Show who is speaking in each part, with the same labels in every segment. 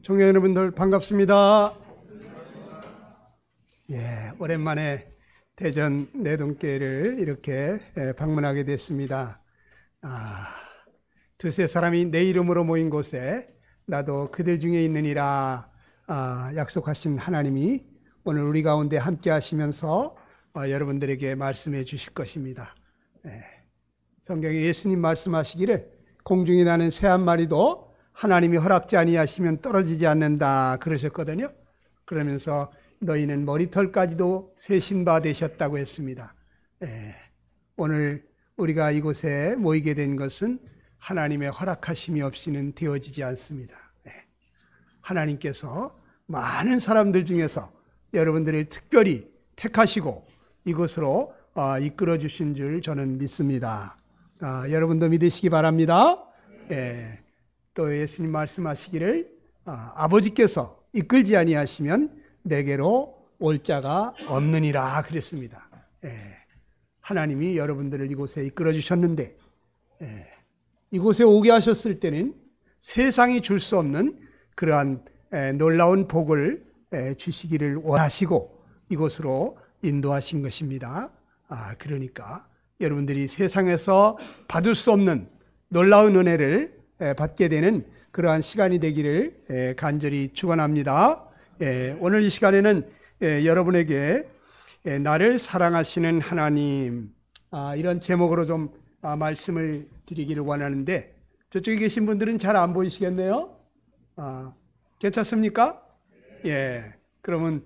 Speaker 1: 종교 여러분들 반갑습니다. 오랜만에 대전 내동교회를 이렇게 방문하게 됐습니다. 두세 사람이 내 이름으로 모인 곳에 나도 그들 중에 있느니라 약속하신 하나님이 오늘 우리 가운데 함께 하시면서 여러분들에게 말씀해 주실 것입니다. 성경에 예수님 말씀하시기를 공중에 나는 새 한 마리도 하나님이 허락지 아니하시면 떨어지지 않는다 그러셨거든요. 그러면서 너희는 머리털까지도 세신 바 되셨다고 했습니다. 오늘 우리가 이곳에 모이게 된 것은 하나님의 허락하심이 없이는 되어지지 않습니다. 하나님께서 많은 사람들 중에서 여러분들을 특별히 택하시고 이곳으로 이끌어 주신 줄 저는 믿습니다. 여러분도 믿으시기 바랍니다. 또 예수님 말씀하시기를 아버지께서 이끌지 아니하시면 내게로 올 자가 없느니라 그랬습니다. 하나님이 여러분들을 이곳에 이끌어 주셨는데 이곳에 오게 하셨을 때는 세상이 줄 수 없는 그러한 놀라운 복을 주시기를 원하시고 이곳으로 인도하신 것입니다. 그러니까 여러분들이 세상에서 받을 수 없는 놀라운 은혜를 받게 되는 그러한 시간이 되기를 간절히 축원합니다. 오늘 이 시간에는 여러분에게 나를 사랑하시는 하나님 이런 제목으로 좀 말씀을 드리기를 원하는데 저쪽에 계신 분들은 잘 안 보이시겠네요. 괜찮습니까? 그러면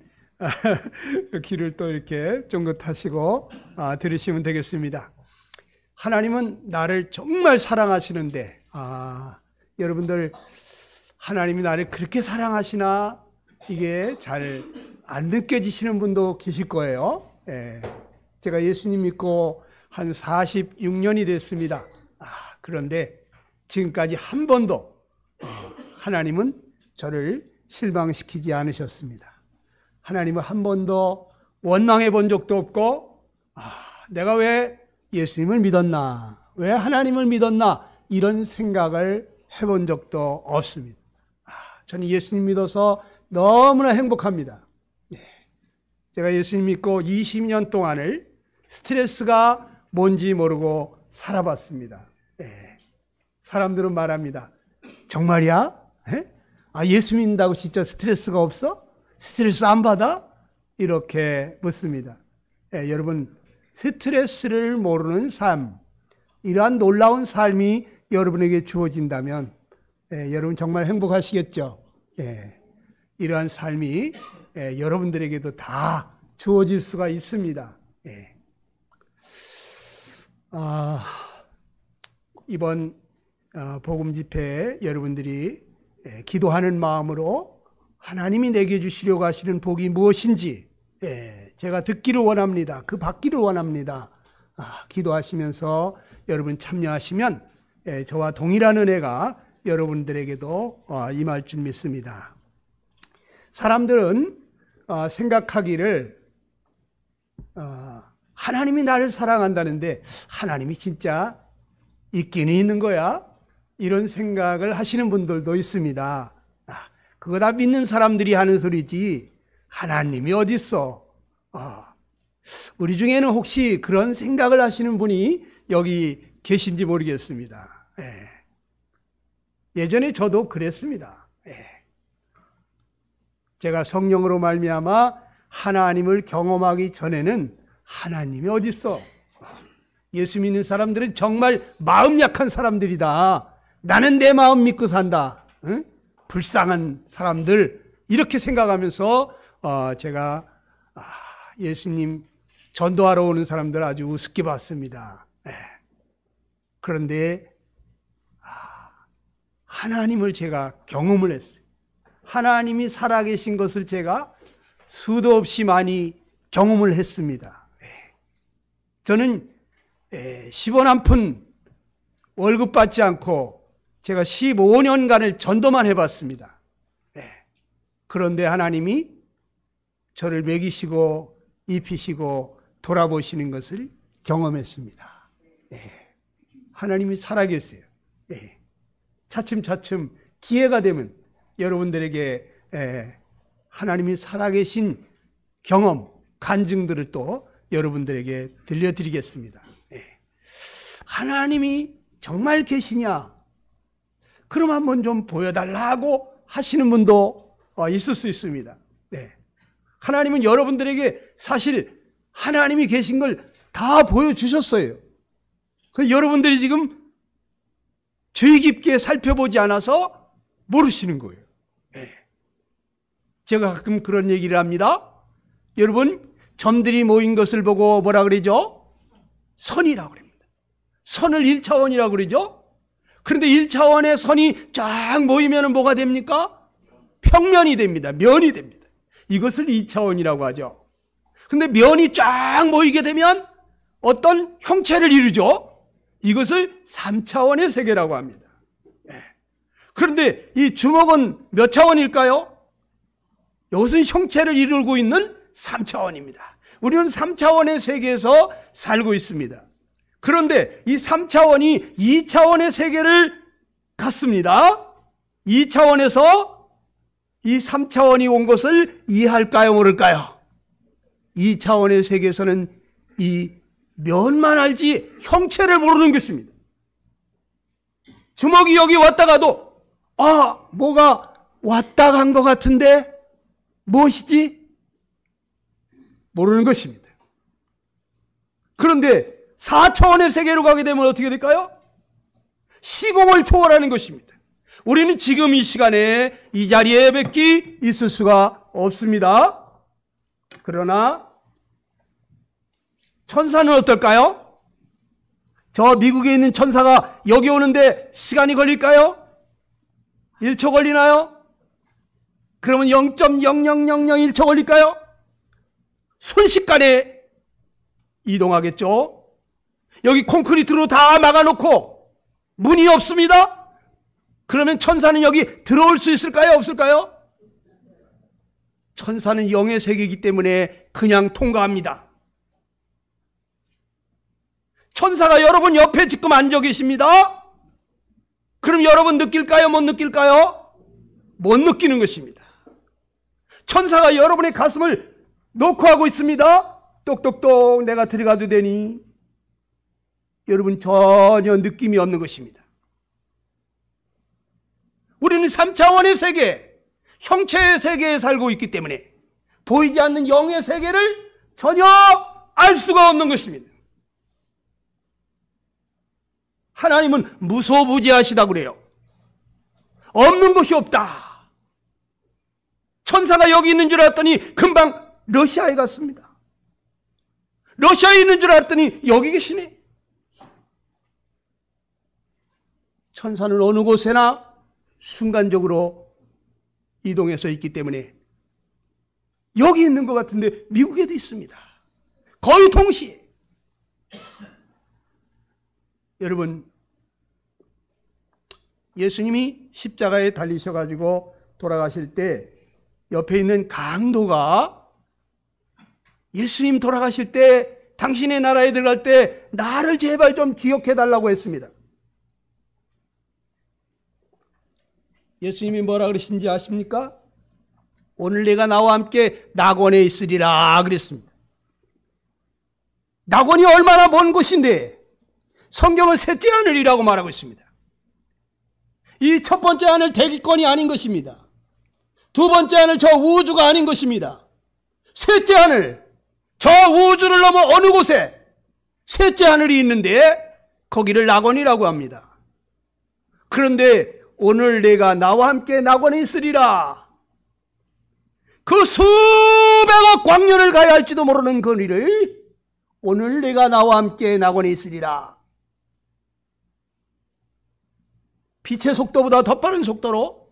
Speaker 1: 귀를 또 이렇게 쫑긋하시고 들으시면 되겠습니다. 하나님은 나를 정말 사랑하시는데 여러분들 하나님이 나를 그렇게 사랑하시나 이게 잘 안 느껴지시는 분도 계실 거예요. 제가 예수님 믿고 한 46년이 됐습니다. 그런데 지금까지 한 번도 하나님은 저를 실망시키지 않으셨습니다. 하나님은 한 번도 원망해 본 적도 없고 내가 왜 예수님을 믿었나, 왜 하나님을 믿었나 이런 생각을 해본 적도 없습니다. 저는 예수님 믿어서 너무나 행복합니다. 제가 예수님 믿고 20년 동안을 스트레스가 뭔지 모르고 살아봤습니다. 사람들은 말합니다. 정말이야? 예수 믿는다고 진짜 스트레스가 없어? 스트레스 안 받아? 이렇게 묻습니다. 여러분, 스트레스를 모르는 삶, 이러한 놀라운 삶이 여러분에게 주어진다면 여러분 정말 행복하시겠죠? 이러한 삶이 여러분들에게도 다 주어질 수가 있습니다. 이번 복음 집회에 여러분들이 기도하는 마음으로 하나님이 내게 주시려고 하시는 복이 무엇인지 제가 듣기를 원합니다. 그 받기를 원합니다. 기도하시면서 여러분 참여하시면 저와 동일한 은혜가 여러분들에게도 임할 줄 믿습니다. 사람들은 생각하기를 하나님이 나를 사랑한다는데 하나님이 진짜 있기는 있는 거야? 이런 생각을 하시는 분들도 있습니다. 그거 다 믿는 사람들이 하는 소리지 하나님이 어디 있어? 우리 중에는 혹시 그런 생각을 하시는 분이 여기 계신지 모르겠습니다. 예전에 저도 그랬습니다. 제가 성령으로 말미암아 하나님을 경험하기 전에는 하나님이 어디 있어? 예수 믿는 사람들은 정말 마음 약한 사람들이다. 나는 내 마음 믿고 산다. 불쌍한 사람들 이렇게 생각하면서 제가 예수님 전도하러 오는 사람들 아주 우습게 봤습니다. 그런데 하나님을 제가 경험을 했어요. 하나님이 살아계신 것을 제가 수도 없이 많이 경험을 했습니다. 저는 10원 한 푼 월급 받지 않고 제가 15년간을 전도만 해봤습니다. 그런데 하나님이 저를 먹이시고 입히시고 돌아보시는 것을 경험했습니다. 하나님이 살아계세요. 차츰차츰 기회가 되면 여러분들에게 하나님이 살아계신 경험, 간증들을 또 여러분들에게 들려드리겠습니다. 하나님이 정말 계시냐? 그럼 한번 좀 보여달라고 하시는 분도 있을 수 있습니다. 하나님은 여러분들에게 사실 하나님이 계신 걸 다 보여주셨어요. 그 여러분들이 지금 주의 깊게 살펴보지 않아서 모르시는 거예요. 제가 가끔 그런 얘기를 합니다. 여러분, 점들이 모인 것을 보고 뭐라 그러죠? 선이라고 그럽니다. 선을 1차원이라고 그러죠? 그런데 1차원의 선이 쫙 모이면 뭐가 됩니까? 평면이 됩니다. 면이 됩니다. 이것을 2차원이라고 하죠. 근데 면이 쫙 모이게 되면 어떤 형체를 이루죠? 이것을 3차원의 세계라고 합니다. 그런데 이 주먹은 몇 차원일까요? 이것은 형체를 이루고 있는 3차원입니다. 우리는 3차원의 세계에서 살고 있습니다. 그런데 이 3차원이 2차원의 세계를 갖습니다. 2차원에서 이 3차원이 온 것을 이해할까요? 모를까요? 2차원의 세계에서는 이 면만 알지 형체를 모르는 것입니다. 주먹이 여기 왔다가도 뭐가 왔다 간 것 같은데 무엇이지? 모르는 것입니다. 그런데 4차원의 세계로 가게 되면 어떻게 될까요? 시공을 초월하는 것입니다. 우리는 지금 이 시간에 이 자리에 뵙기 있을 수가 없습니다. 그러나 천사는 어떨까요? 저 미국에 있는 천사가 여기 오는데 시간이 걸릴까요? 1초 걸리나요? 그러면 0.0001초 걸릴까요? 순식간에 이동하겠죠? 여기 콘크리트로 다 막아놓고 문이 없습니다? 그러면 천사는 여기 들어올 수 있을까요? 없을까요? 천사는 영의 세계이기 때문에 그냥 통과합니다. 천사가 여러분 옆에 지금 앉아 계십니다. 그럼 여러분 느낄까요? 못 느낄까요? 못 느끼는 것입니다. 천사가 여러분의 가슴을 놓고 하고 있습니다. 똑똑똑 내가 들어가도 되니? 여러분 전혀 느낌이 없는 것입니다. 우리는 3차원의 세계, 형체의 세계에 살고 있기 때문에 보이지 않는 영의 세계를 전혀 알 수가 없는 것입니다. 하나님은 무소부지하시다고 그래요. 없는 것이 없다. 천사가 여기 있는 줄 알았더니 금방 러시아에 갔습니다. 러시아에 있는 줄 알았더니 여기 계시네. 천사는 어느 곳에나 순간적으로 이동해서 있기 때문에 여기 있는 것 같은데 미국에도 있습니다. 거의 동시에. 여러분, 예수님이 십자가에 달리셔가지고 돌아가실 때 옆에 있는 강도가 예수님 돌아가실 때 당신의 나라에 들어갈 때 나를 제발 좀 기억해 달라고 했습니다. 예수님이 뭐라 그러신지 아십니까? 오늘 내가 나와 함께 낙원에 있으리라 그랬습니다. 낙원이 얼마나 먼 곳인데 성경은 셋째 하늘이라고 말하고 있습니다. 이 첫 번째 하늘 대기권이 아닌 것입니다. 두 번째 하늘 저 우주가 아닌 것입니다. 셋째 하늘, 저 우주를 넘어 어느 곳에 셋째 하늘이 있는데 거기를 낙원이라고 합니다. 그런데 오늘 내가 나와 함께 낙원에 있으리라. 그 수백억 광년을 가야 할지도 모르는 그 일을 오늘 내가 나와 함께 낙원에 있으리라. 빛의 속도보다 더 빠른 속도로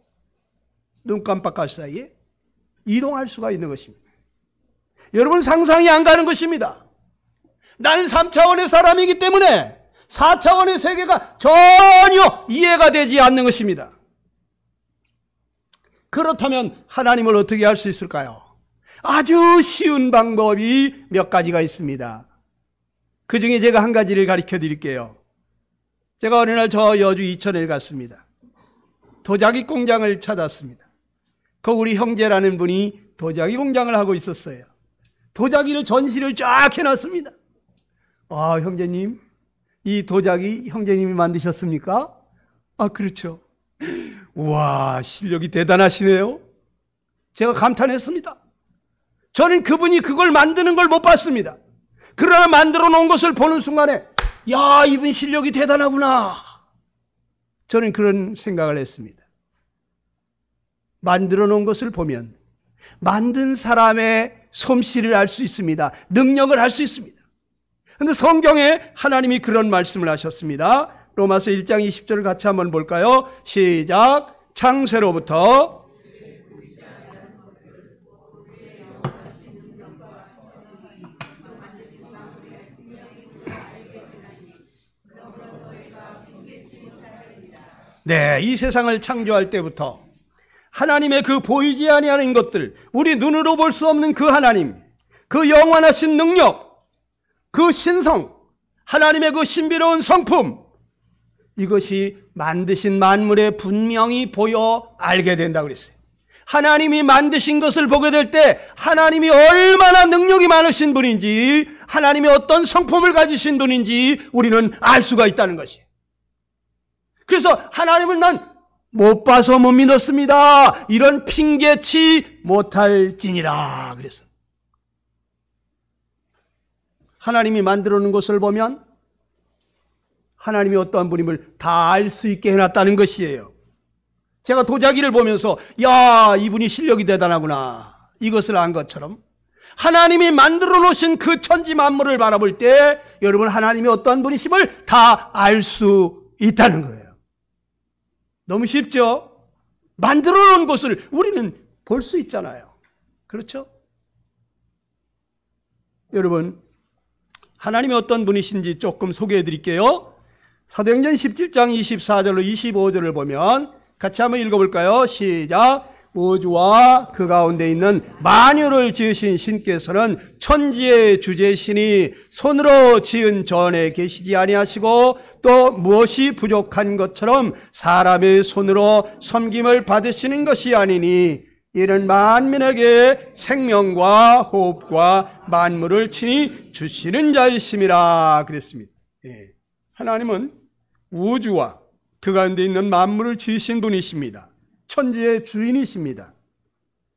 Speaker 1: 눈 깜빡할 사이에 이동할 수가 있는 것입니다. 여러분 상상이 안 가는 것입니다. 나는 3차원의 사람이기 때문에 4차원의 세계가 전혀 이해가 되지 않는 것입니다. 그렇다면 하나님을 어떻게 알 수 있을까요? 아주 쉬운 방법이 몇 가지가 있습니다. 그 중에 제가 한 가지를 가르쳐 드릴게요. 제가 어느 날 저 여주 이천에 갔습니다. 도자기 공장을 찾았습니다. 그 우리 형제라는 분이 도자기 공장을 하고 있었어요. 도자기를 전시를 쫙 해놨습니다. 아, 형제님, 이 도자기 형제님이 만드셨습니까? 아, 그렇죠. 우와, 실력이 대단하시네요. 제가 감탄했습니다. 저는 그분이 그걸 만드는 걸 못 봤습니다. 그러나 만들어 놓은 것을 보는 순간에 야, 이분 실력이 대단하구나. 저는 그런 생각을 했습니다. 만들어 놓은 것을 보면 만든 사람의 솜씨를 알 수 있습니다. 능력을 알 수 있습니다. 그런데 성경에 하나님이 그런 말씀을 하셨습니다. 로마서 1장 20절을 같이 한번 볼까요? 시작. 창세로부터 네, 이 세상을 창조할 때부터 하나님의 그 보이지 아니하는 것들, 우리 눈으로 볼 수 없는 그 하나님, 그 영원하신 능력, 그 신성, 하나님의 그 신비로운 성품, 이것이 만드신 만물에 분명히 보여 알게 된다고 그랬어요. 하나님이 만드신 것을 보게 될 때 하나님이 얼마나 능력이 많으신 분인지, 하나님이 어떤 성품을 가지신 분인지 우리는 알 수가 있다는 것이에요. 그래서 하나님을 난 못 봐서 못 믿었습니다. 이런 핑계치 못할지니라 그랬어요. 하나님이 만들어 놓은 것을 보면 하나님이 어떠한 분임을 다 알 수 있게 해놨다는 것이에요. 제가 도자기를 보면서 야, 이분이 실력이 대단하구나, 이것을 안 것처럼 하나님이 만들어 놓으신 그 천지 만물을 바라볼 때 여러분, 하나님이 어떠한 분이심을 다 알 수 있다는 거예요. 너무 쉽죠? 만들어 놓은 것을 우리는 볼 수 있잖아요. 그렇죠? 여러분, 하나님이 어떤 분이신지 조금 소개해 드릴게요. 사도행전 17장 24절로 25절을 보면 같이 한번 읽어볼까요? 시작. 우주와 그 가운데 있는 만유를 지으신 신께서는 천지의 주제시니 손으로 지은 전에 계시지 아니하시고 또 무엇이 부족한 것처럼 사람의 손으로 섬김을 받으시는 것이 아니니 이는 만민에게 생명과 호흡과 만물을 친히 주시는 자이심이라 그랬습니다. 예. 하나님은 우주와 그 가운데 있는 만물을 지으신 분이십니다. 천지의 주인이십니다.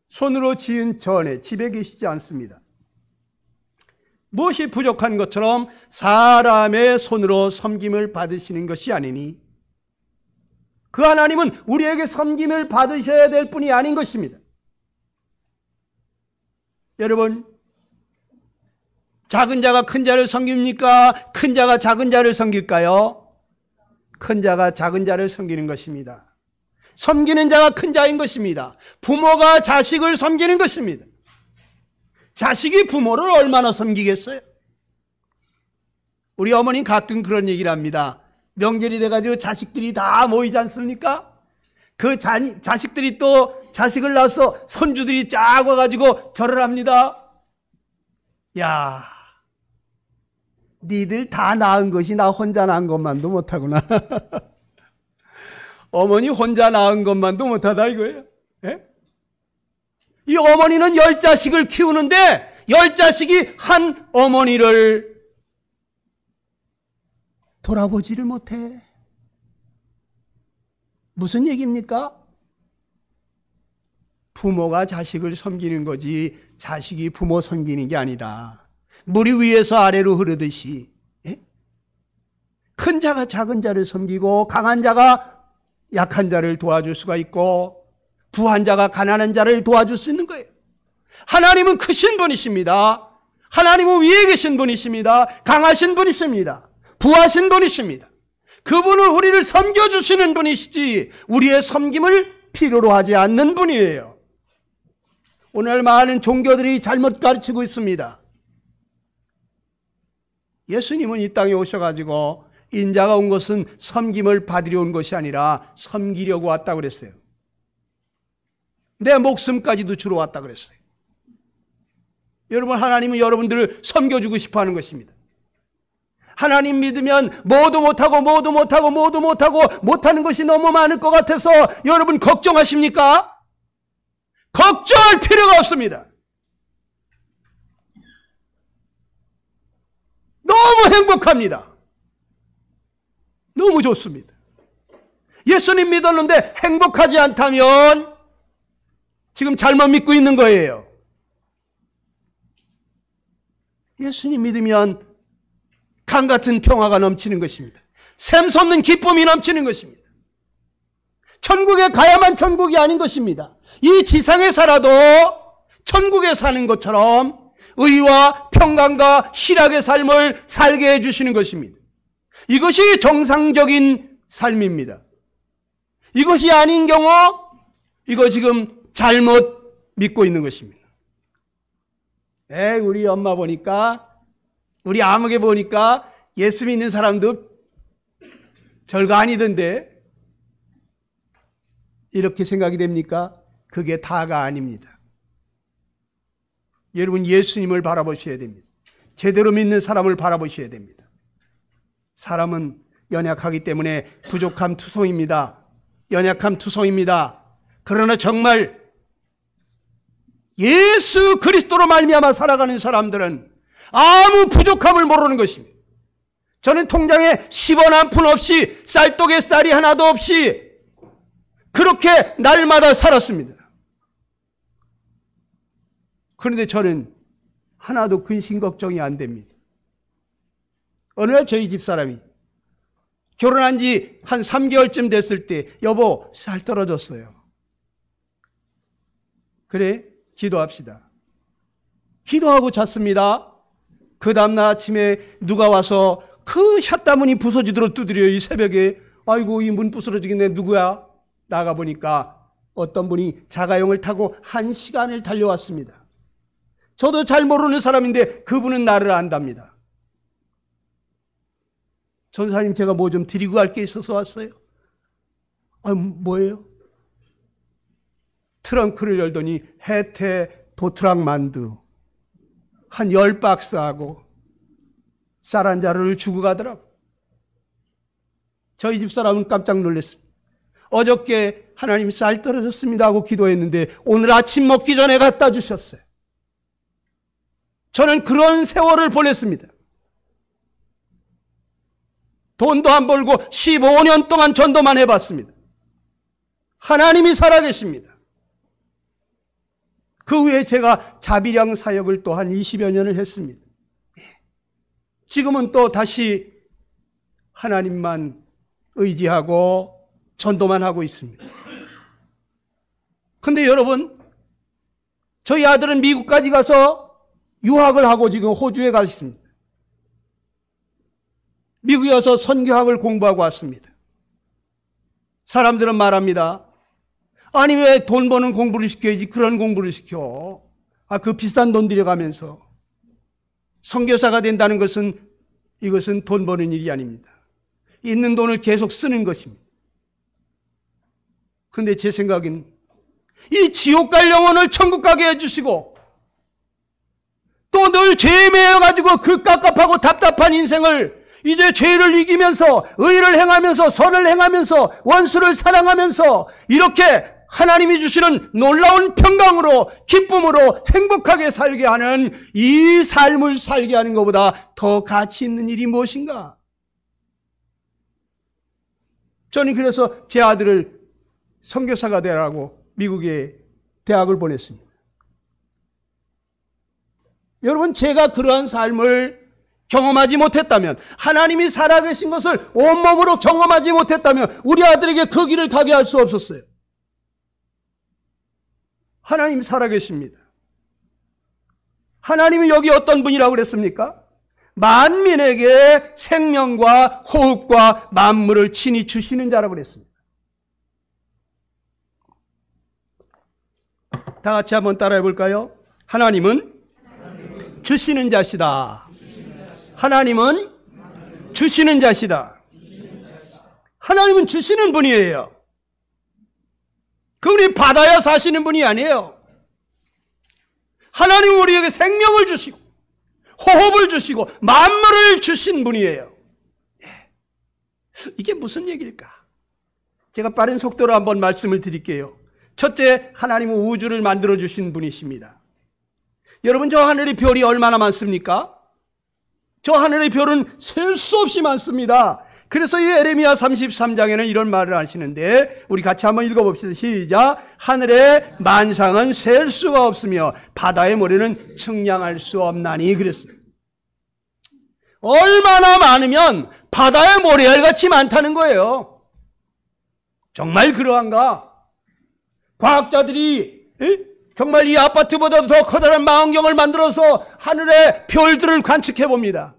Speaker 1: 손으로 지은 전에 집에 계시지 않습니다. 무엇이 부족한 것처럼 사람의 손으로 섬김을 받으시는 것이 아니니 그 하나님은 우리에게 섬김을 받으셔야 될 뿐이 아닌 것입니다. 여러분, 작은 자가 큰 자를 섬깁니까? 큰 자가 작은 자를 섬길까요? 큰 자가 작은 자를 섬기는 것입니다. 섬기는 자가 큰 자인 것입니다. 부모가 자식을 섬기는 것입니다. 자식이 부모를 얼마나 섬기겠어요? 우리 어머니 가끔 그런 얘기를 합니다. 명절이 돼가지고 자식들이 다 모이지 않습니까? 그 자식들이 또 자식을 낳아서 손주들이 쫙 와가지고 절을 합니다. 야, 니들 다 낳은 것이 나 혼자 낳은 것만도 못하구나. 어머니 혼자 낳은 것만도 못하다 이거예요. 예? 이 어머니는 10자식을 키우는데 10자식이 한 어머니를 돌아보지를 못해. 무슨 얘기입니까? 부모가 자식을 섬기는 거지 자식이 부모 섬기는 게 아니다. 물이 위에서 아래로 흐르듯이, 예? 큰 자가 작은 자를 섬기고 강한 자가 약한 자를 도와줄 수가 있고 부한 자가 가난한 자를 도와줄 수 있는 거예요. 하나님은 크신 분이십니다. 하나님은 위에 계신 분이십니다. 강하신 분이십니다. 부하신 분이십니다. 그분은 우리를 섬겨주시는 분이시지 우리의 섬김을 필요로 하지 않는 분이에요. 오늘 많은 종교들이 잘못 가르치고 있습니다. 예수님은 이 땅에 오셔가지고 인자가 온 것은 섬김을 받으려 온 것이 아니라 섬기려고 왔다고 그랬어요. 내 목숨까지도 주러 왔다고 그랬어요. 여러분, 하나님은 여러분들을 섬겨주고 싶어 하는 것입니다. 하나님 믿으면 뭐도 못하고 못하는 것이 너무 많을 것 같아서 여러분 걱정하십니까? 걱정할 필요가 없습니다. 너무 행복합니다. 너무 좋습니다. 예수님 믿었는데 행복하지 않다면 지금 잘못 믿고 있는 거예요. 예수님 믿으면 강 같은 평화가 넘치는 것입니다. 샘솟는 기쁨이 넘치는 것입니다. 천국에 가야만 천국이 아닌 것입니다. 이 지상에 살아도 천국에 사는 것처럼 의와 평강과 희락의 삶을 살게 해주시는 것입니다. 이것이 정상적인 삶입니다. 이것이 아닌 경우 이거 지금 잘못 믿고 있는 것입니다. 우리 엄마 보니까, 우리 아무개 보니까 예수 믿는 사람도 별거 아니던데 이렇게 생각이 됩니까? 그게 다가 아닙니다. 여러분, 예수님을 바라보셔야 됩니다. 제대로 믿는 사람을 바라보셔야 됩니다. 사람은 연약하기 때문에 부족함 투성입니다. 연약함 투성입니다. 그러나 정말 예수 그리스도로 말미암아 살아가는 사람들은 아무 부족함을 모르는 것입니다. 저는 통장에 10원 한 푼 없이 쌀독에 쌀이 하나도 없이 그렇게 날마다 살았습니다. 그런데 저는 하나도 근심 걱정이 안 됩니다. 어느 날 저희 집사람이 결혼한 지 한 3개월쯤 됐을 때 여보, 쌀 떨어졌어요. 그래, 기도합시다. 기도하고 잤습니다. 그 다음날 아침에 누가 와서 그 샷다문이 부서지도록 두드려요. 이 새벽에. 아이고, 이 문 부서지겠네. 누구야? 나가보니까 어떤 분이 자가용을 타고 1시간을 달려왔습니다. 저도 잘 모르는 사람인데 그분은 나를 안답니다. 전사님, 제가 뭐 좀 드리고 갈 게 있어서 왔어요. 뭐예요? 트렁크를 열더니 해태 도트락 만두 한 10박스하고 쌀 한 자루를 주고 가더라고. 저희 집사람은 깜짝 놀랐습니다. 어저께 하나님 쌀 떨어졌습니다 하고 기도했는데 오늘 아침 먹기 전에 갖다 주셨어요. 저는 그런 세월을 보냈습니다. 돈도 안 벌고 15년 동안 전도만 해봤습니다. 하나님이 살아계십니다. 그 후에 제가 자비량 사역을 또 한 20여 년을 했습니다. 지금은 또 다시 하나님만 의지하고 전도만 하고 있습니다. 근데 여러분, 저희 아들은 미국까지 가서 유학을 하고 지금 호주에 가 있습니다. 미국에 와서 선교학을 공부하고 왔습니다. 사람들은 말합니다. 아니, 왜 돈 버는 공부를 시켜야지 그런 공부를 시켜? 그 비싼 돈 들여가면서. 선교사가 된다는 것은 이것은 돈 버는 일이 아닙니다. 있는 돈을 계속 쓰는 것입니다. 그런데 제 생각엔 이 지옥 갈 영혼을 천국 가게 해주시고 또 늘 죄에 매여가지고 그 깝깝하고 답답한 인생을 이제 죄를 이기면서 의를 행하면서 선을 행하면서 원수를 사랑하면서 이렇게 하나님이 주시는 놀라운 평강으로 기쁨으로 행복하게 살게 하는 이 삶을 살게 하는 것보다 더 가치 있는 일이 무엇인가? 저는 그래서 제 아들을 선교사가 되라고 미국에 대학을 보냈습니다. 여러분, 제가 그러한 삶을 경험하지 못했다면, 하나님이 살아계신 것을 온몸으로 경험하지 못했다면 우리 아들에게 그 길을 가게 할 수 없었어요. 하나님 살아계십니다. 하나님이 여기 어떤 분이라고 그랬습니까? 만민에게 생명과 호흡과 만물을 친히 주시는 자라고 그랬습니다. 다 같이 한번 따라해 볼까요? 하나님은 주시는 자시다. 하나님은 주시는 자시다. 하나님은 주시는 분이에요. 그분이 받아야 사시는 분이 아니에요. 하나님은 우리에게 생명을 주시고 호흡을 주시고 만물을 주신 분이에요. 이게 무슨 얘기일까? 제가 빠른 속도로 한번 말씀을 드릴게요. 첫째, 하나님은 우주를 만들어 주신 분이십니다. 여러분, 저 하늘의 별이 얼마나 많습니까? 저 하늘의 별은 셀 수 없이 많습니다. 그래서 이 에레미야 33장에는 이런 말을 하시는데, 우리 같이 한번 읽어봅시다. 시작. 하늘의 만상은 셀 수가 없으며 바다의 모래는 측량할 수 없나니 그랬어요. 얼마나 많으면 바다의 모래알같이 많다는 거예요. 정말 그러한가? 과학자들이 정말 이 아파트보다도 더 커다란 망원경을 만들어서 하늘의 별들을 관측해 봅니다.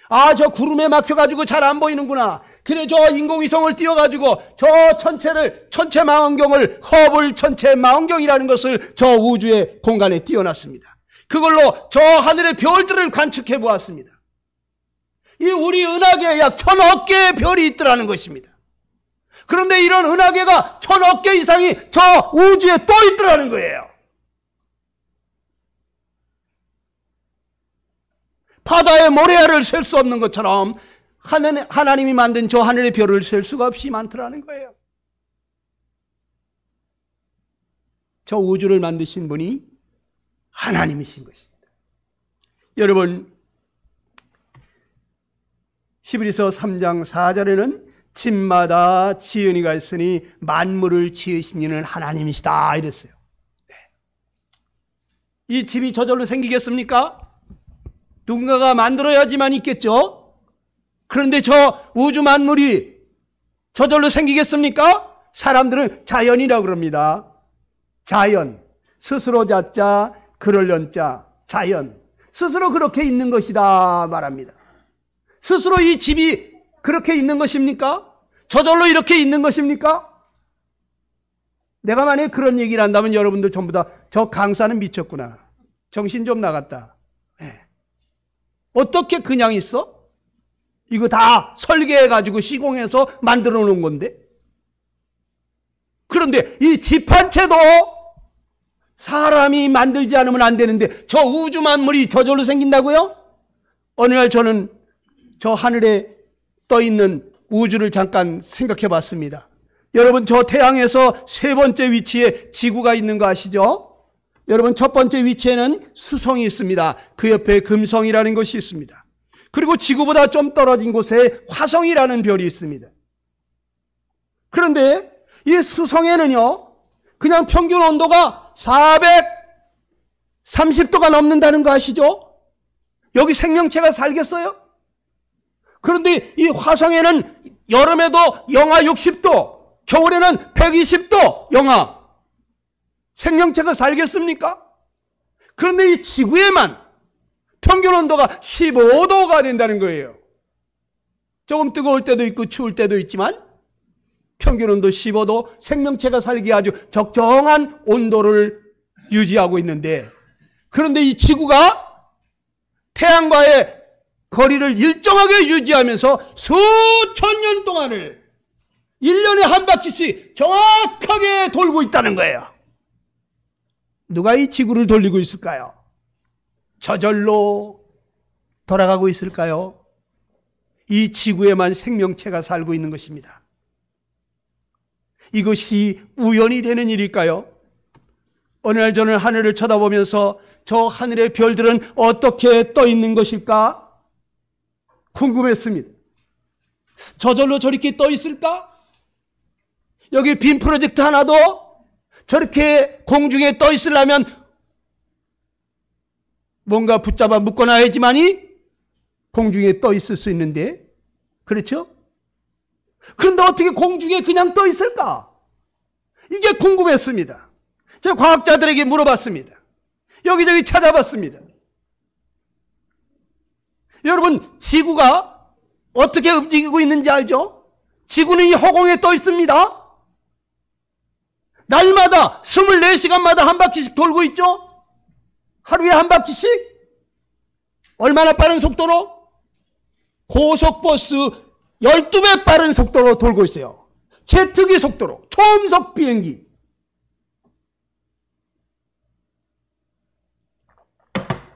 Speaker 1: 아, 저 구름에 막혀가지고 잘 안 보이는구나. 그래, 저 인공위성을 띄워가지고 저 천체 망원경을, 허블 천체 망원경이라는 것을 저 우주의 공간에 띄워놨습니다. 그걸로 저 하늘의 별들을 관측해 보았습니다. 이 우리 은하계에 약 1000억 개의 별이 있더라는 것입니다. 그런데 이런 은하계가 1000억 개 이상이 저 우주에 또 있더라는 거예요. 바다의 모래알을 셀 수 없는 것처럼 하나님이 만든 저 하늘의 별을 셀 수가 없이 많더라는 거예요. 저 우주를 만드신 분이 하나님이신 것입니다. 여러분, 히브리서 3장 4절에는 집마다 지은이가 있으니 만물을 지으신 이는 하나님이시다 이랬어요. 네. 이 집이 저절로 생기겠습니까? 누군가가 만들어야지만 있겠죠? 그런데 저 우주 만물이 저절로 생기겠습니까? 사람들은 자연이라고 그럽니다. 자연. 스스로 자자, 그러려는 자, 자연. 스스로 그렇게 있는 것이다 말합니다. 스스로 이 집이 그렇게 있는 것입니까? 저절로 이렇게 있는 것입니까? 내가 만약에 그런 얘기를 한다면 여러분들 전부 다 저 강사는 미쳤구나. 정신 좀 나갔다. 네. 어떻게 그냥 있어? 이거 다 설계해가지고 시공해서 만들어 놓은 건데. 그런데 이 집 한 채도 사람이 만들지 않으면 안 되는데 저 우주 만물이 저절로 생긴다고요? 어느 날 저는 저 하늘에 떠 있는 우주를 잠깐 생각해 봤습니다. 여러분, 저 태양에서 세 번째 위치에 지구가 있는 거 아시죠? 여러분, 첫 번째 위치에는 수성이 있습니다. 그 옆에 금성이라는 것이 있습니다. 그리고 지구보다 좀 떨어진 곳에 화성이라는 별이 있습니다. 그런데 이 수성에는요, 그냥 평균 온도가 430도가 넘는다는 거 아시죠? 여기 생명체가 살겠어요? 그런데 이 화성에는 여름에도 영하 60도, 겨울에는 120도 영하. 생명체가 살겠습니까? 그런데 이 지구에만 평균 온도가 15도가 된다는 거예요. 조금 뜨거울 때도 있고 추울 때도 있지만 평균 온도 15도, 생명체가 살기에 아주 적정한 온도를 유지하고 있는데, 그런데 이 지구가 태양과의 거리를 일정하게 유지하면서 수천 년 동안을 1년에 한 바퀴씩 정확하게 돌고 있다는 거예요. 누가 이 지구를 돌리고 있을까요? 저절로 돌아가고 있을까요? 이 지구에만 생명체가 살고 있는 것입니다. 이것이 우연이 되는 일일까요? 어느 날 저는 하늘을 쳐다보면서 저 하늘의 별들은 어떻게 떠 있는 것일까? 궁금했습니다. 저절로 저렇게 떠 있을까? 여기 빔 프로젝트 하나도 저렇게 공중에 떠 있으려면 뭔가 붙잡아 묶어놔야지만이 공중에 떠 있을 수 있는데, 그렇죠? 그런데 어떻게 공중에 그냥 떠 있을까? 이게 궁금했습니다. 제가 과학자들에게 물어봤습니다. 여기저기 찾아봤습니다. 여러분, 지구가 어떻게 움직이고 있는지 알죠? 지구는 이 허공에 떠 있습니다. 날마다 24시간마다 한 바퀴씩 돌고 있죠? 하루에 한 바퀴씩? 얼마나 빠른 속도로? 고속버스 12배 빠른 속도로 돌고 있어요. 제트기 속도로, 초음속 비행기.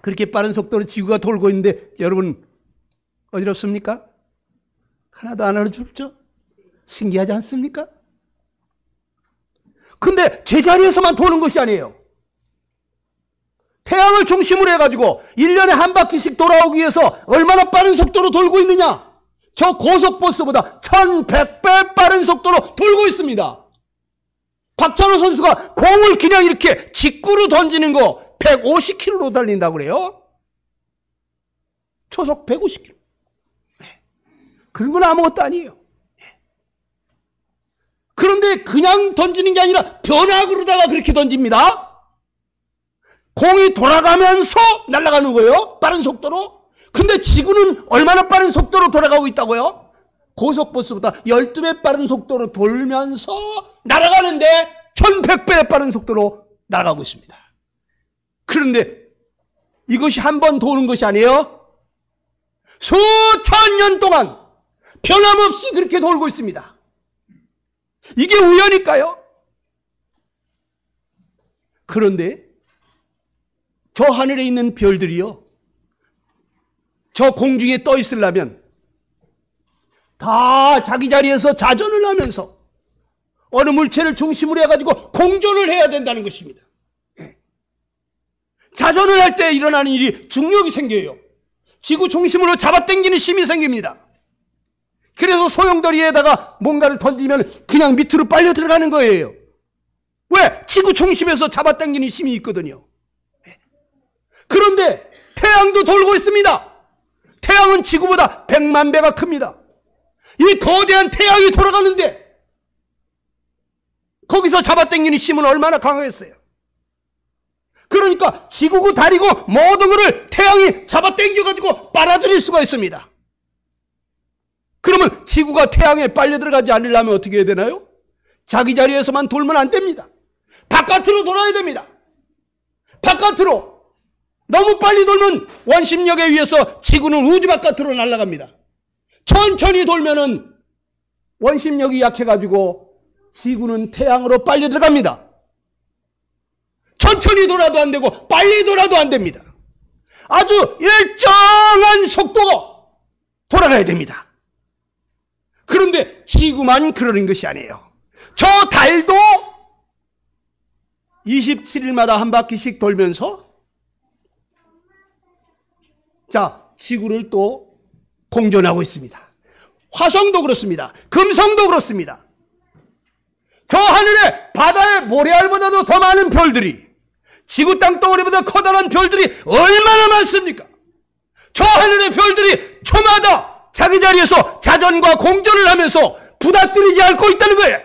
Speaker 1: 그렇게 빠른 속도로 지구가 돌고 있는데 여러분 어지럽습니까? 하나도 안 어지럽죠? 신기하지 않습니까? 근데 제자리에서만 도는 것이 아니에요. 태양을 중심으로 해가지고 1년에 한 바퀴씩 돌아오기 위해서 얼마나 빠른 속도로 돌고 있느냐? 저 고속버스보다 1100배 빠른 속도로 돌고 있습니다. 박찬호 선수가 공을 그냥 이렇게 직구로 던지는 거 150km로 달린다고 그래요. 초속 150km. 그런 건 아무것도 아니에요. 그런데 그냥 던지는 게 아니라 변화구로다가 그렇게 던집니다. 공이 돌아가면서 날아가는 거예요. 빠른 속도로. 근데 지구는 얼마나 빠른 속도로 돌아가고 있다고요? 고속버스보다 12배 빠른 속도로 돌면서 날아가는데 1100배 빠른 속도로 날아가고 있습니다. 그런데 이것이 한 번 도는 것이 아니에요. 수천 년 동안 변함없이 그렇게 돌고 있습니다. 이게 우연일까요? 그런데 저 하늘에 있는 별들이요, 저 공중에 떠 있으려면 다 자기 자리에서 자전을 하면서 어느 물체를 중심으로 해가지고 공존을 해야 된다는 것입니다. 자전을 할 때 일어나는 일이 중력이 생겨요. 지구 중심으로 잡아당기는 힘이 생깁니다. 그래서 소용돌이에다가 뭔가를 던지면 그냥 밑으로 빨려 들어가는 거예요. 왜? 지구 중심에서 잡아당기는 힘이 있거든요. 그런데 태양도 돌고 있습니다. 태양은 지구보다 100만 배가 큽니다. 이 거대한 태양이 돌아가는데 거기서 잡아당기는 힘은 얼마나 강하겠어요. 그러니까 지구고 달이고 모든 것을 태양이 잡아당겨가지고 빨아들일 수가 있습니다. 그러면 지구가 태양에 빨려 들어가지 않으려면 어떻게 해야 되나요? 자기 자리에서만 돌면 안 됩니다. 바깥으로 돌아야 됩니다. 바깥으로. 너무 빨리 돌면 원심력에 의해서 지구는 우주 바깥으로 날아갑니다. 천천히 돌면은 원심력이 약해가지고 지구는 태양으로 빨려 들어갑니다. 천천히 돌아도 안 되고 빨리 돌아도 안 됩니다. 아주 일정한 속도가 돌아가야 됩니다. 그런데 지구만 그러는 것이 아니에요. 저 달도 27일마다 한 바퀴씩 돌면서 지구를 또 공존하고 있습니다. 화성도 그렇습니다. 금성도 그렇습니다. 저 하늘에 바다의 모래알보다도 더 많은 별들이, 지구 땅덩어리보다 커다란 별들이 얼마나 많습니까? 저 하늘의 별들이 초마다 자기 자리에서 자전과 공존을 하면서 부닥뜨리지 않고 있다는 거예요.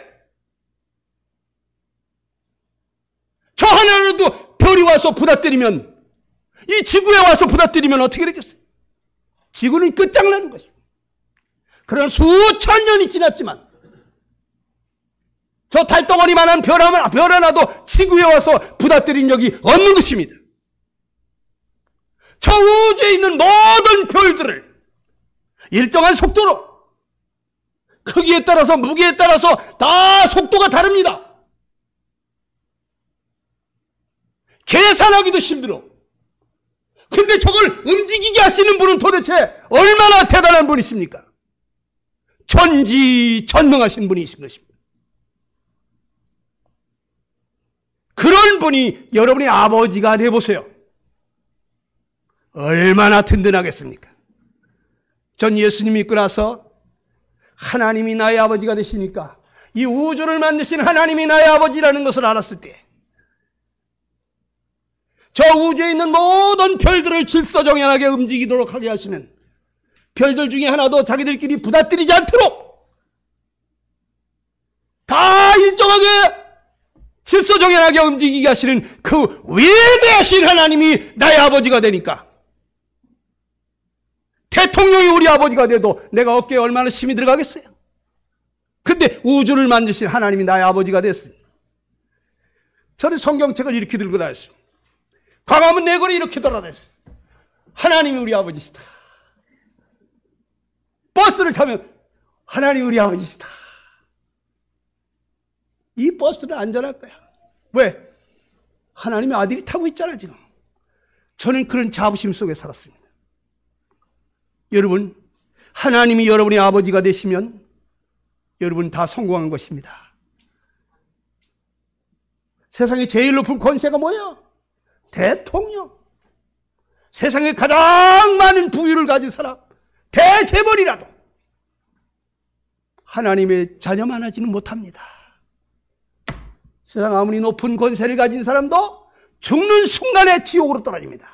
Speaker 1: 저 하늘에도 별이 와서 부닥뜨리면, 이 지구에 와서 부닥뜨리면 어떻게 되겠어요? 지구는 끝장나는 것입니다. 그런 수천 년이 지났지만 저 달덩어리만한 별 하나도 지구에 와서 부닥뜨린 적이 없는 것입니다. 저 우주에 있는 모든 별들을 일정한 속도로, 크기에 따라서 무게에 따라서 다 속도가 다릅니다. 계산하기도 힘들어. 근데 저걸 움직이게 하시는 분은 도대체 얼마나 대단한 분이십니까? 전지전능하신 분이신 것입니다. 그런 분이 여러분의 아버지가 되어보세요. 얼마나 든든하겠습니까? 전 예수님 믿고 나서 하나님이 나의 아버지가 되시니까, 이 우주를 만드신 하나님이 나의 아버지라는 것을 알았을 때, 저 우주에 있는 모든 별들을 질서정연하게 움직이도록 하게 하시는, 별들 중에 하나도 자기들끼리 부닥뜨리지 않도록 다 일정하게 질서정연하게 움직이게 하시는 그 위대하신 하나님이 나의 아버지가 되니까, 대통령이 우리 아버지가 돼도 내가 어깨에 얼마나 힘이 들어가겠어요? 근데 우주를 만드신 하나님이 나의 아버지가 됐습니다. 저는 성경책을 이렇게 들고 다녔습니다. 광화문 내거리 이렇게 돌아다녔어요. 하나님이 우리 아버지시다. 버스를 타면 하나님이 우리 아버지시다. 이 버스는 안전할 거야. 왜? 하나님의 아들이 타고 있잖아 지금. 저는 그런 자부심 속에 살았습니다. 여러분, 하나님이 여러분의 아버지가 되시면 여러분 다 성공한 것입니다. 세상에 제일 높은 권세가 뭐야? 대통령. 세상에 가장 많은 부유를 가진 사람, 대재벌이라도 하나님의 자녀만 하지는 못합니다. 세상 아무리 높은 권세를 가진 사람도 죽는 순간에 지옥으로 떨어집니다.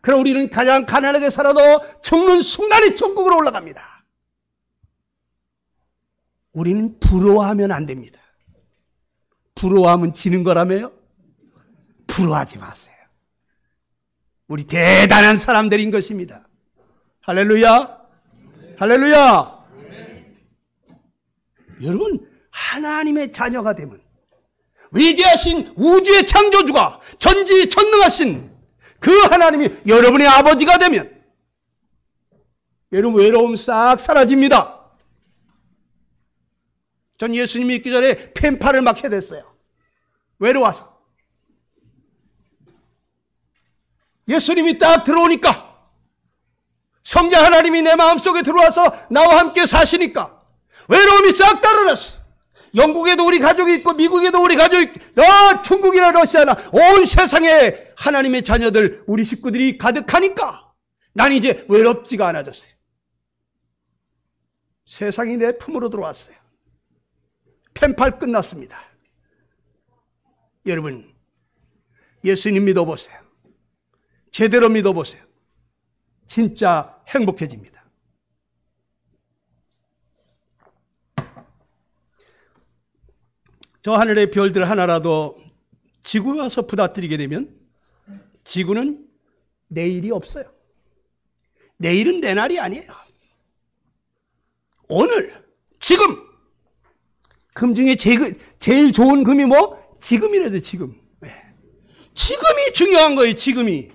Speaker 1: 그럼 우리는 가장 가난하게 살아도 죽는 순간에 천국으로 올라갑니다. 우리는 부러워하면 안 됩니다. 부러워하면 지는 거라며요? 부러워하지 마세요. 우리 대단한 사람들인 것입니다. 할렐루야! 할렐루야! 여러분, 하나님의 자녀가 되면 위대하신 우주의 창조주가 전지전능하신 그 하나님이 여러분의 아버지가 되면 여러분 외로움 싹 사라집니다. 전 예수님 믿기 전에 펜팔을 맞게 됐어요. 외로워서. 예수님이 딱 들어오니까, 성자 하나님이 내 마음속에 들어와서 나와 함께 사시니까 외로움이 싹 떨어졌어. 영국에도 우리 가족이 있고 미국에도 우리 가족이 있고 중국이나 러시아나 온 세상에 하나님의 자녀들 우리 식구들이 가득하니까 난 이제 외롭지가 않아졌어요. 세상이 내 품으로 들어왔어요. 펜팔 끝났습니다. 여러분, 예수님 믿어보세요. 제대로 믿어보세요. 진짜 행복해집니다. 저 하늘의 별들 하나라도 지구에 와서 부닥뜨리게 되면 지구는 내일이 없어요. 내일은 내 날이 아니에요. 오늘, 지금. 금 중에 제일 좋은 금이 뭐? 지금이라도 지금. 지금이 중요한 거예요, 지금이.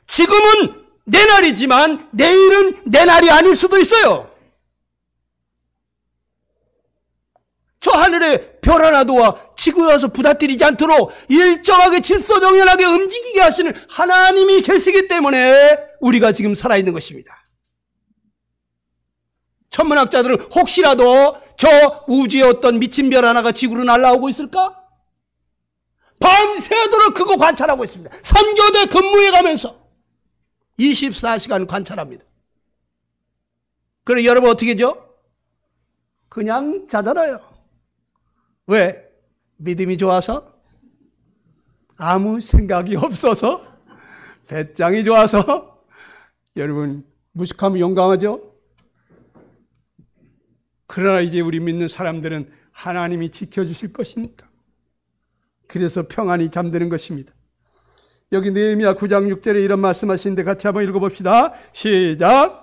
Speaker 1: 지금은 내 날이지만 내일은 내 날이 아닐 수도 있어요. 저 하늘에 별 하나도 와 지구에 와서 부닥뜨리지 않도록 일정하게 질서정연하게 움직이게 하시는 하나님이 계시기 때문에 우리가 지금 살아있는 것입니다. 천문학자들은 혹시라도 저 우주에 어떤 미친 별 하나가 지구로 날아오고 있을까? 밤새도록 그거 관찰하고 있습니다. 3교대 근무해 가면서 24시간 관찰합니다. 그럼 여러분 어떻게 하죠? 그냥 자잖아요. 왜? 믿음이 좋아서? 아무 생각이 없어서? 배짱이 좋아서? 여러분, 무식하면 용감하죠? 그러나 이제 우리 믿는 사람들은 하나님이 지켜주실 것이니까. 그래서 평안히 잠드는 것입니다. 여기 느헤미야 9장 6절에 이런 말씀하시는데 같이 한번 읽어봅시다. 시작!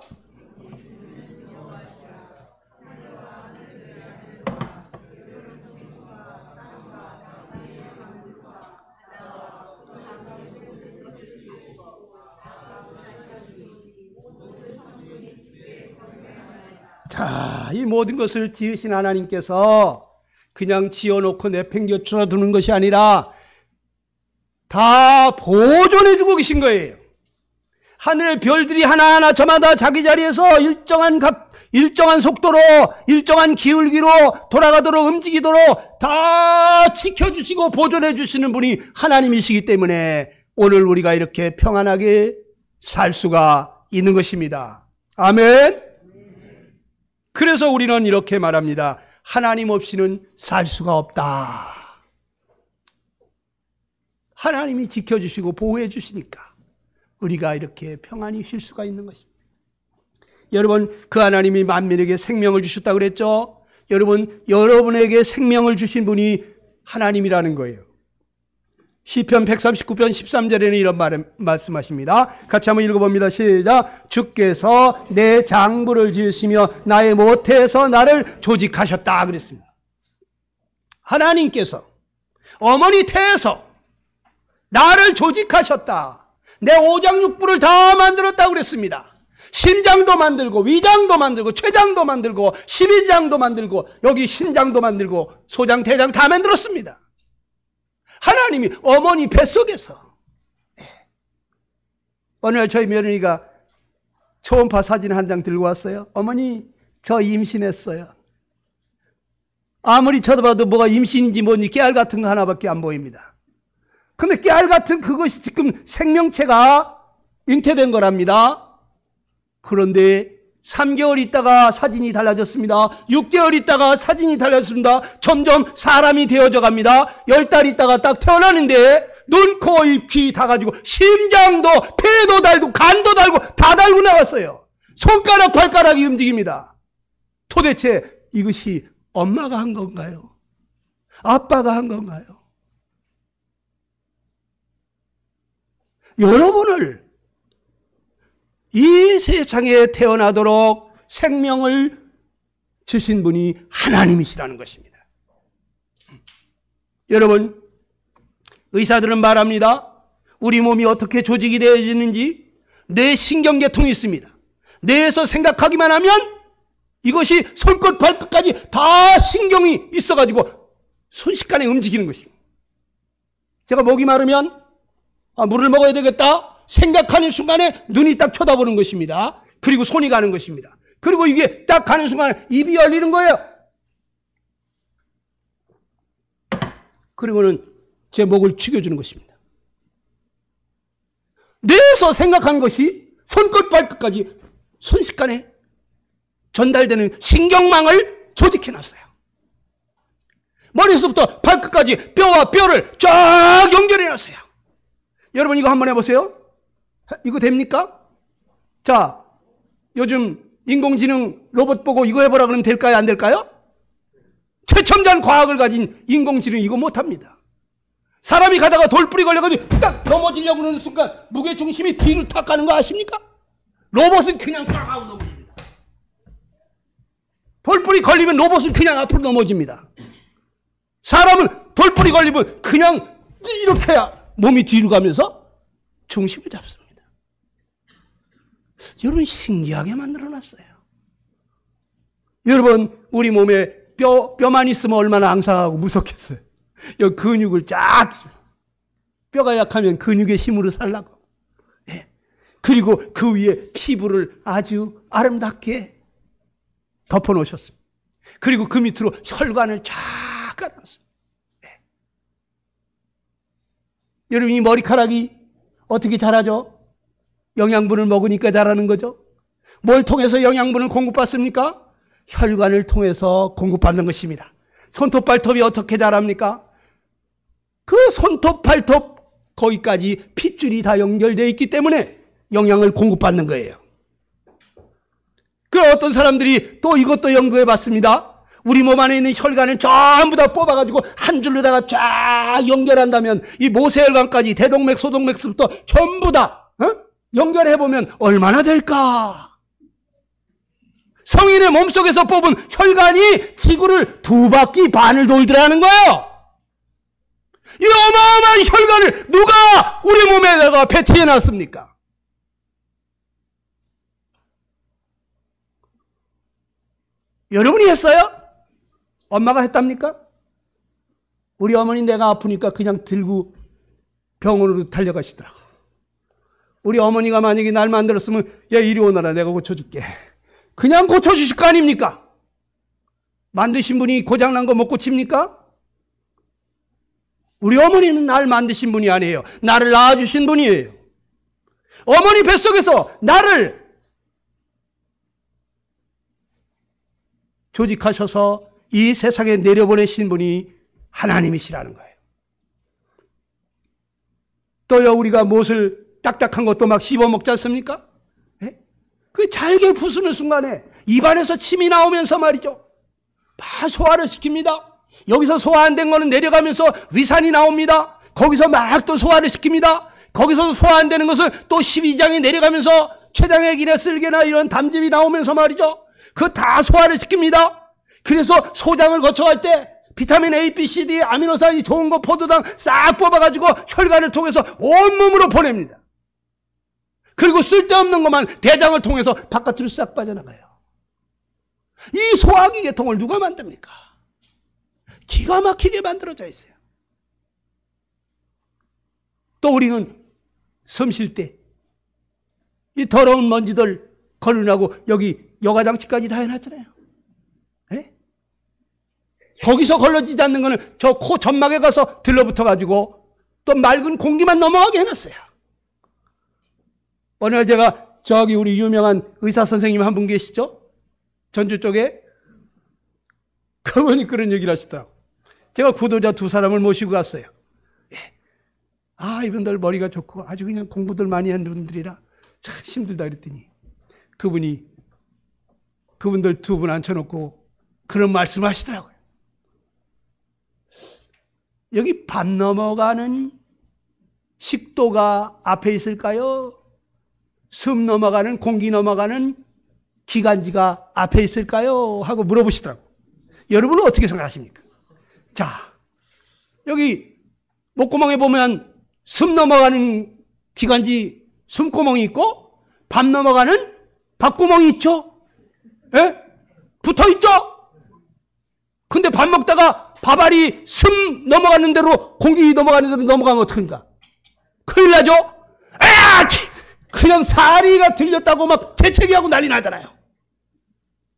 Speaker 1: 자, 이 모든 것을 지으신 하나님께서 그냥 지어놓고 내팽겨쳐 두는 것이 아니라 다 보존해주고 계신 거예요. 하늘의 별들이 하나하나 저마다 자기 자리에서 일정한 속도로, 일정한 기울기로 돌아가도록 움직이도록 다 지켜주시고 보존해주시는 분이 하나님이시기 때문에 오늘 우리가 이렇게 평안하게 살 수가 있는 것입니다. 아멘. 그래서 우리는 이렇게 말합니다. 하나님 없이는 살 수가 없다. 하나님이 지켜주시고 보호해 주시니까 우리가 이렇게 평안히 쉴 수가 있는 것입니다. 여러분, 그 하나님이 만민에게 생명을 주셨다고 그랬죠? 여러분, 여러분에게 생명을 주신 분이 하나님이라는 거예요. 시편 139편 13절에는 이런 말씀하십니다. 같이 한번 읽어봅니다. 시작. 주께서 내 장부를 지으시며 나의 모태에서 나를 조직하셨다 그랬습니다. 하나님께서 어머니 태에서 나를 조직하셨다. 내 오장육부를 다 만들었다고 그랬습니다. 심장도 만들고 위장도 만들고 췌장도 만들고 십인장도 만들고 여기 신장도 만들고 소장 대장 다 만들었습니다. 하나님이 어머니 뱃속에서. 어느 날 저희 며느리가 초음파 사진 한 장 들고 왔어요. 어머니, 저 임신했어요. 아무리 쳐다봐도 뭐가 임신인지 뭔지 깨알 같은 거 하나밖에 안 보입니다. 근데 깨알 같은 그것이 지금 생명체가 잉태된 거랍니다. 그런데 3개월 있다가 사진이 달라졌습니다. 6개월 있다가 사진이 달라졌습니다. 점점 사람이 되어져 갑니다. 10달 있다가 딱 태어나는데 눈, 코, 입, 귀 다 가지고 심장도 폐도 달고 간도 달고 다 달고 나왔어요. 손가락, 발가락이 움직입니다. 도대체 이것이 엄마가 한 건가요? 아빠가 한 건가요? 여러분을 이 세상에 태어나도록 생명을 주신 분이 하나님이시라는 것입니다. 여러분, 의사들은 말합니다. 우리 몸이 어떻게 조직이 되어지는지 뇌 신경계통이 있습니다. 뇌에서 생각하기만 하면 이것이 손끝 발끝까지 다 신경이 있어가지고 순식간에 움직이는 것입니다. 제가 목이 마르면 물을 먹어야 되겠다 생각하는 순간에 눈이 딱 쳐다보는 것입니다. 그리고 손이 가는 것입니다. 그리고 이게 딱 가는 순간에 입이 열리는 거예요. 그리고는 제 목을 죽여주는 것입니다. 뇌에서 생각한 것이 손끝 발끝까지 순식간에 전달되는 신경망을 조직해놨어요. 머리에서부터 발끝까지 뼈와 뼈를 쫙 연결해놨어요. 여러분 이거 한번 해보세요. 이거 됩니까? 자, 요즘 인공지능 로봇 보고 이거 해보라 그러면 될까요? 안 될까요? 최첨단 과학을 가진 인공지능 이거 못합니다. 사람이 가다가 돌뿌리 걸려가지고 딱 넘어지려고 하는 순간 무게중심이 뒤로 탁 가는 거 아십니까? 로봇은 그냥 꽉 하고 넘어집니다. 돌뿌리 걸리면 로봇은 그냥 앞으로 넘어집니다. 사람은 돌뿌리 걸리면 그냥 이렇게 해야 몸이 뒤로 가면서 중심을 잡습니다. 여러분 신기하게 만들어놨어요. 여러분 우리 몸에 뼈만 있으면 얼마나 앙상하고 무섭겠어요. 여기 근육을 쫙 뼈가 약하면 근육의 힘으로 살라고. 예. 그리고 그 위에 피부를 아주 아름답게 덮어놓으셨습니다. 그리고 그 밑으로 혈관을 쫙 깔아놨습니다. 예. 여러분 이 머리카락이 어떻게 자라죠? 영양분을 먹으니까 자라는 거죠. 뭘 통해서 영양분을 공급받습니까? 혈관을 통해서 공급받는 것입니다. 손톱 발톱이 어떻게 자랍니까? 그 손톱 발톱 거기까지 핏줄이 다 연결되어 있기 때문에 영양을 공급받는 거예요. 그 어떤 사람들이 또 이것도 연구해 봤습니다. 우리 몸 안에 있는 혈관을 전부 다 뽑아가지고 한 줄로다가 쫙 연결한다면 이 모세혈관까지 대동맥, 소동맥부터 전부 다 연결해보면 얼마나 될까? 성인의 몸속에서 뽑은 혈관이 지구를 2바퀴 반을 돌더라는 거예요. 이 어마어마한 혈관을 누가 우리 몸에다가 배치해 놨습니까? 여러분이 했어요? 엄마가 했답니까? 우리 어머니 내가 아프니까 그냥 들고 병원으로 달려가시더라고. 우리 어머니가 만약에 날 만들었으면 야 이리 오너라 내가 고쳐줄게. 그냥 고쳐주실 거 아닙니까? 만드신 분이 고장난 거 못 고칩니까? 우리 어머니는 날 만드신 분이 아니에요. 나를 낳아주신 분이에요. 어머니 뱃속에서 나를 조직하셔서 이 세상에 내려보내신 분이 하나님이시라는 거예요. 또요 우리가 무엇을 딱딱한 것도 막 씹어먹지 않습니까? 네? 그 잘게 부수는 순간에 입안에서 침이 나오면서 말이죠. 다 소화를 시킵니다. 여기서 소화 안 된 거는 내려가면서 위산이 나옵니다. 거기서 막 또 소화를 시킵니다. 거기서 소화 안 되는 것은 또 12장에 내려가면서 췌장액이나 쓸개나 이런 담즙이 나오면서 말이죠. 그거 다 소화를 시킵니다. 그래서 소장을 거쳐갈 때 비타민 A, B, C, D, 아미노산이 좋은 거 포도당 싹 뽑아가지고 혈관을 통해서 온몸으로 보냅니다. 그리고 쓸데없는 것만 대장을 통해서 바깥으로 싹 빠져나가요. 이 소화기 계통을 누가 만듭니까? 기가 막히게 만들어져 있어요. 또 우리는 숨 쉴 때 이 더러운 먼지들 걸으라고 여기 여가장치까지 다 해놨잖아요. 네? 거기서 걸러지지 않는 거는 저 코 점막에 가서 들러붙어가지고 또 맑은 공기만 넘어가게 해놨어요. 어느 날 제가 저기 우리 유명한 의사 선생님 한 분 계시죠? 전주 쪽에. 그분이 그런 얘기를 하시더라고요. 제가 구도자 2사람을 모시고 갔어요. 예. 아, 이분들 머리가 좋고 아주 그냥 공부들 많이 한 분들이라 참 힘들다 그랬더니 그분이 그분들 2분 앉혀놓고 그런 말씀을 하시더라고요. 여기 밤 넘어가는 식도가 앞에 있을까요? 숨 넘어가는, 공기 넘어가는 기관지가 앞에 있을까요? 하고 물어보시더라고요. 여러분은 어떻게 생각하십니까? 자, 여기 목구멍에 보면 숨 넘어가는 기관지 숨구멍이 있고 밤 넘어가는 밥구멍이 있죠? 예? 붙어 있죠? 근데 밥 먹다가 밥알이 숨 넘어가는 대로 공기 넘어가는 대로 넘어가면 어떡합니까? 큰일 나죠? 아! 그냥 사리가 들렸다고 막 재채기하고 난리 나잖아요.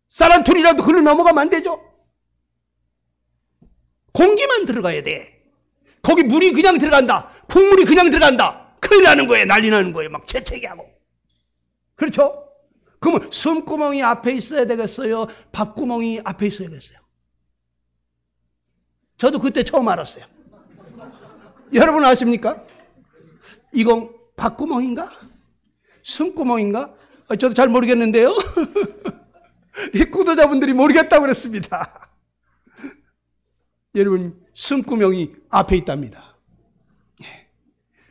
Speaker 1: 쌀한톨이라도 글로 넘어가면 안 되죠? 공기만 들어가야 돼. 거기 물이 그냥 들어간다. 국물이 그냥 들어간다. 큰일 나는 거예요. 난리 나는 거예요. 막 재채기하고. 그렇죠? 그러면 숨구멍이 앞에 있어야 되겠어요? 밥구멍이 앞에 있어야 되겠어요? 저도 그때 처음 알았어요. 여러분 아십니까? 이건 밥구멍인가? 숨구멍인가? 저도 잘 모르겠는데요. 이 구도자분들이 모르겠다고 그랬습니다. 여러분, 숨구멍이 앞에 있답니다.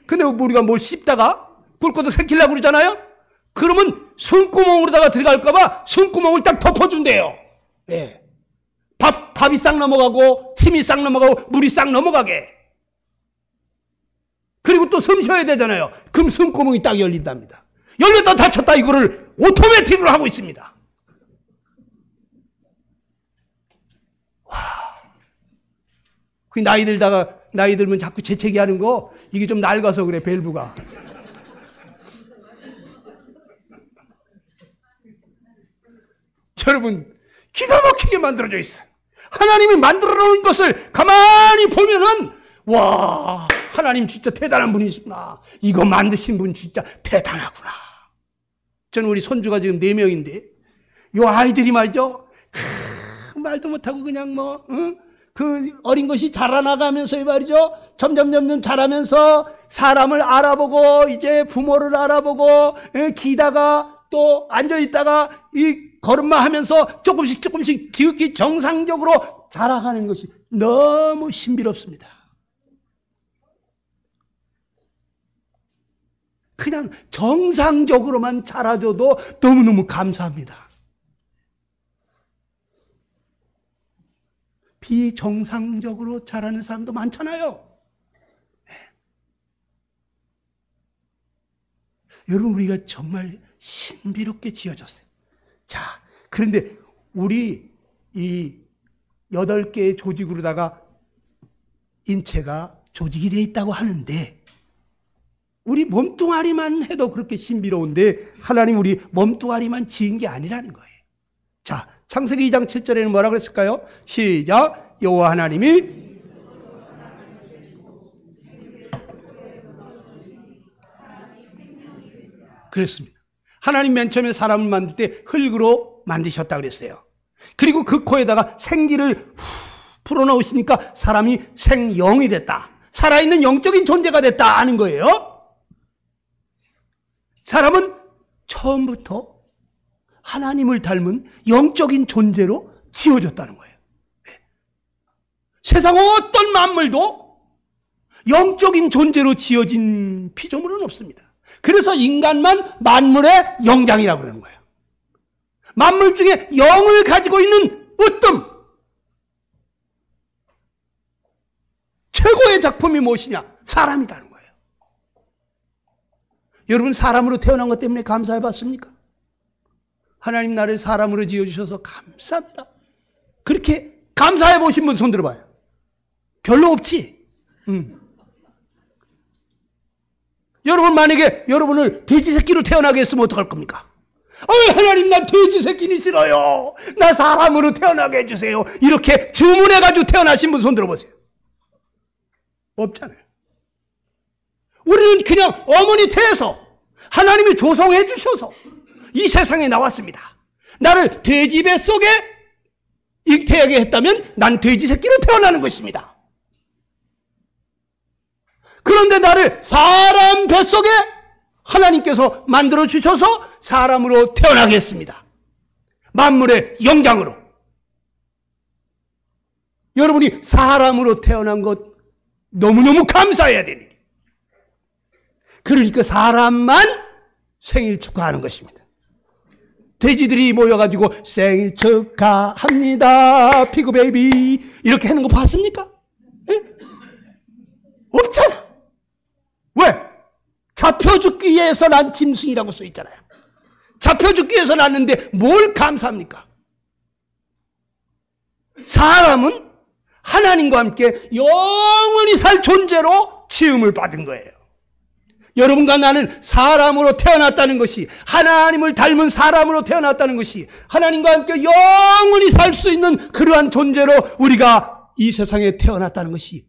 Speaker 1: 근데 우리가 뭘 씹다가 굵고도 새끼려고 그러잖아요? 그러면 숨구멍으로다가 들어갈까봐 숨구멍을 딱 덮어준대요. 예. 밥이 싹 넘어가고, 침이 싹 넘어가고, 물이 싹 넘어가게. 그리고 또 숨 쉬어야 되잖아요. 그럼 숨구멍이 딱 열린답니다. 열렸다 닫혔다 이거를 오토매틱으로 하고 있습니다. 와. 그 나이 들면 자꾸 재채기 하는 거, 이게 좀 낡아서 그래, 밸브가. 여러분, 기가 막히게 만들어져 있어요. 하나님이 만들어 놓은 것을 가만히 보면은, 와, 하나님 진짜 대단한 분이시구나. 이거 만드신 분 진짜 대단하구나. 저는 우리 손주가 지금 4명인데, 요 아이들이 말이죠. 말도 못하고 그냥 뭐, 그 어린 것이 자라나가면서 말이죠. 점점 자라면서 사람을 알아보고, 이제 부모를 알아보고, 기다가 또 앉아있다가 이 걸음마 하면서 조금씩 지극히 정상적으로 자라가는 것이 너무 신비롭습니다. 그냥 정상적으로만 자라줘도 너무너무 감사합니다. 비정상적으로 자라는 사람도 많잖아요. 여러분, 우리가 정말 신비롭게 지어졌어요. 자, 그런데 우리 이 8개의 조직으로다가 인체가 조직이 되어 있다고 하는데, 우리 몸뚱아리만 해도 그렇게 신비로운데 하나님 우리 몸뚱아리만 지은 게 아니라는 거예요. 자, 창세기 2장 7절에는 뭐라고 그랬을까요? 시작. 여호와 하나님이 그랬습니다. 하나님 맨 처음에 사람을 만들 때 흙으로 만드셨다고 그랬어요. 그리고 그 코에다가 생기를 풀어넣으시니까 사람이 생영이 됐다. 살아있는 영적인 존재가 됐다 하는 거예요. 사람은 처음부터 하나님을 닮은 영적인 존재로 지어졌다는 거예요. 세상 어떤 만물도 영적인 존재로 지어진 피조물은 없습니다. 그래서 인간만 만물의 영장이라고 그러는 거예요. 만물 중에 영을 가지고 있는 으뜸, 최고의 작품이 무엇이냐? 사람이라는 거예요. 여러분, 사람으로 태어난 것 때문에 감사해 봤습니까? 하나님 나를 사람으로 지어주셔서 감사합니다. 그렇게 감사해 보신 분 손 들어봐요. 별로 없지? 여러분, 만약에 여러분을 돼지 새끼로 태어나게 했으면 어떡할 겁니까? 하나님, 나 돼지 새끼니 싫어요. 나 사람으로 태어나게 해주세요. 이렇게 주문해가지고 태어나신 분 손 들어보세요. 없잖아요. 우리는 그냥 어머니 태에서 하나님이 조성해 주셔서 이 세상에 나왔습니다. 나를 돼지 뱃속에 잉태하게 했다면 난 돼지 새끼로 태어나는 것입니다. 그런데 나를 사람 뱃속에 하나님께서 만들어 주셔서 사람으로 태어나게 했습니다. 만물의 영장으로. 여러분이 사람으로 태어난 것 너무너무 감사해야 되는 일이에요. 그러니까 사람만 생일 축하하는 것입니다. 돼지들이 모여가지고 생일 축하합니다 피그 베이비 이렇게 하는 거 봤습니까? 에? 없잖아. 왜? 잡혀 죽기 위해서 난 짐승이라고 써 있잖아요. 잡혀 죽기 위해서 났는데 뭘 감사합니까? 사람은 하나님과 함께 영원히 살 존재로 지음을 받은 거예요. 여러분과 나는 사람으로 태어났다는 것이, 하나님을 닮은 사람으로 태어났다는 것이, 하나님과 함께 영원히 살 수 있는 그러한 존재로 우리가 이 세상에 태어났다는 것이,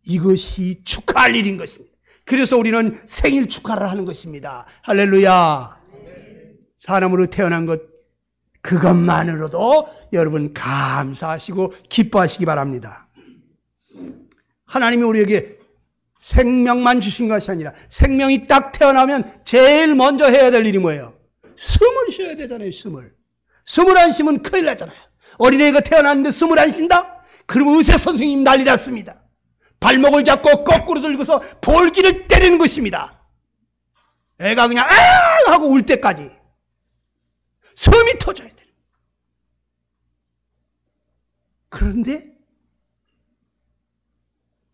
Speaker 1: 이것이 축하할 일인 것입니다. 그래서 우리는 생일 축하를 하는 것입니다. 할렐루야. 사람으로 태어난 것, 그것만으로도 여러분 감사하시고 기뻐하시기 바랍니다. 하나님이 우리에게 생명만 주신 것이 아니라 생명이 딱 태어나면 제일 먼저 해야 될 일이 뭐예요? 숨을 쉬어야 되잖아요. 숨을 안 쉬면 큰일 나잖아요. 어린애가 태어났는데 숨을 안 쉰다? 그러면 의사 선생님 난리 났습니다. 발목을 잡고 거꾸로 들고서 볼기를 때리는 것입니다. 애가 그냥 아 하고 울 때까지 숨이 터져야 돼요. 그런데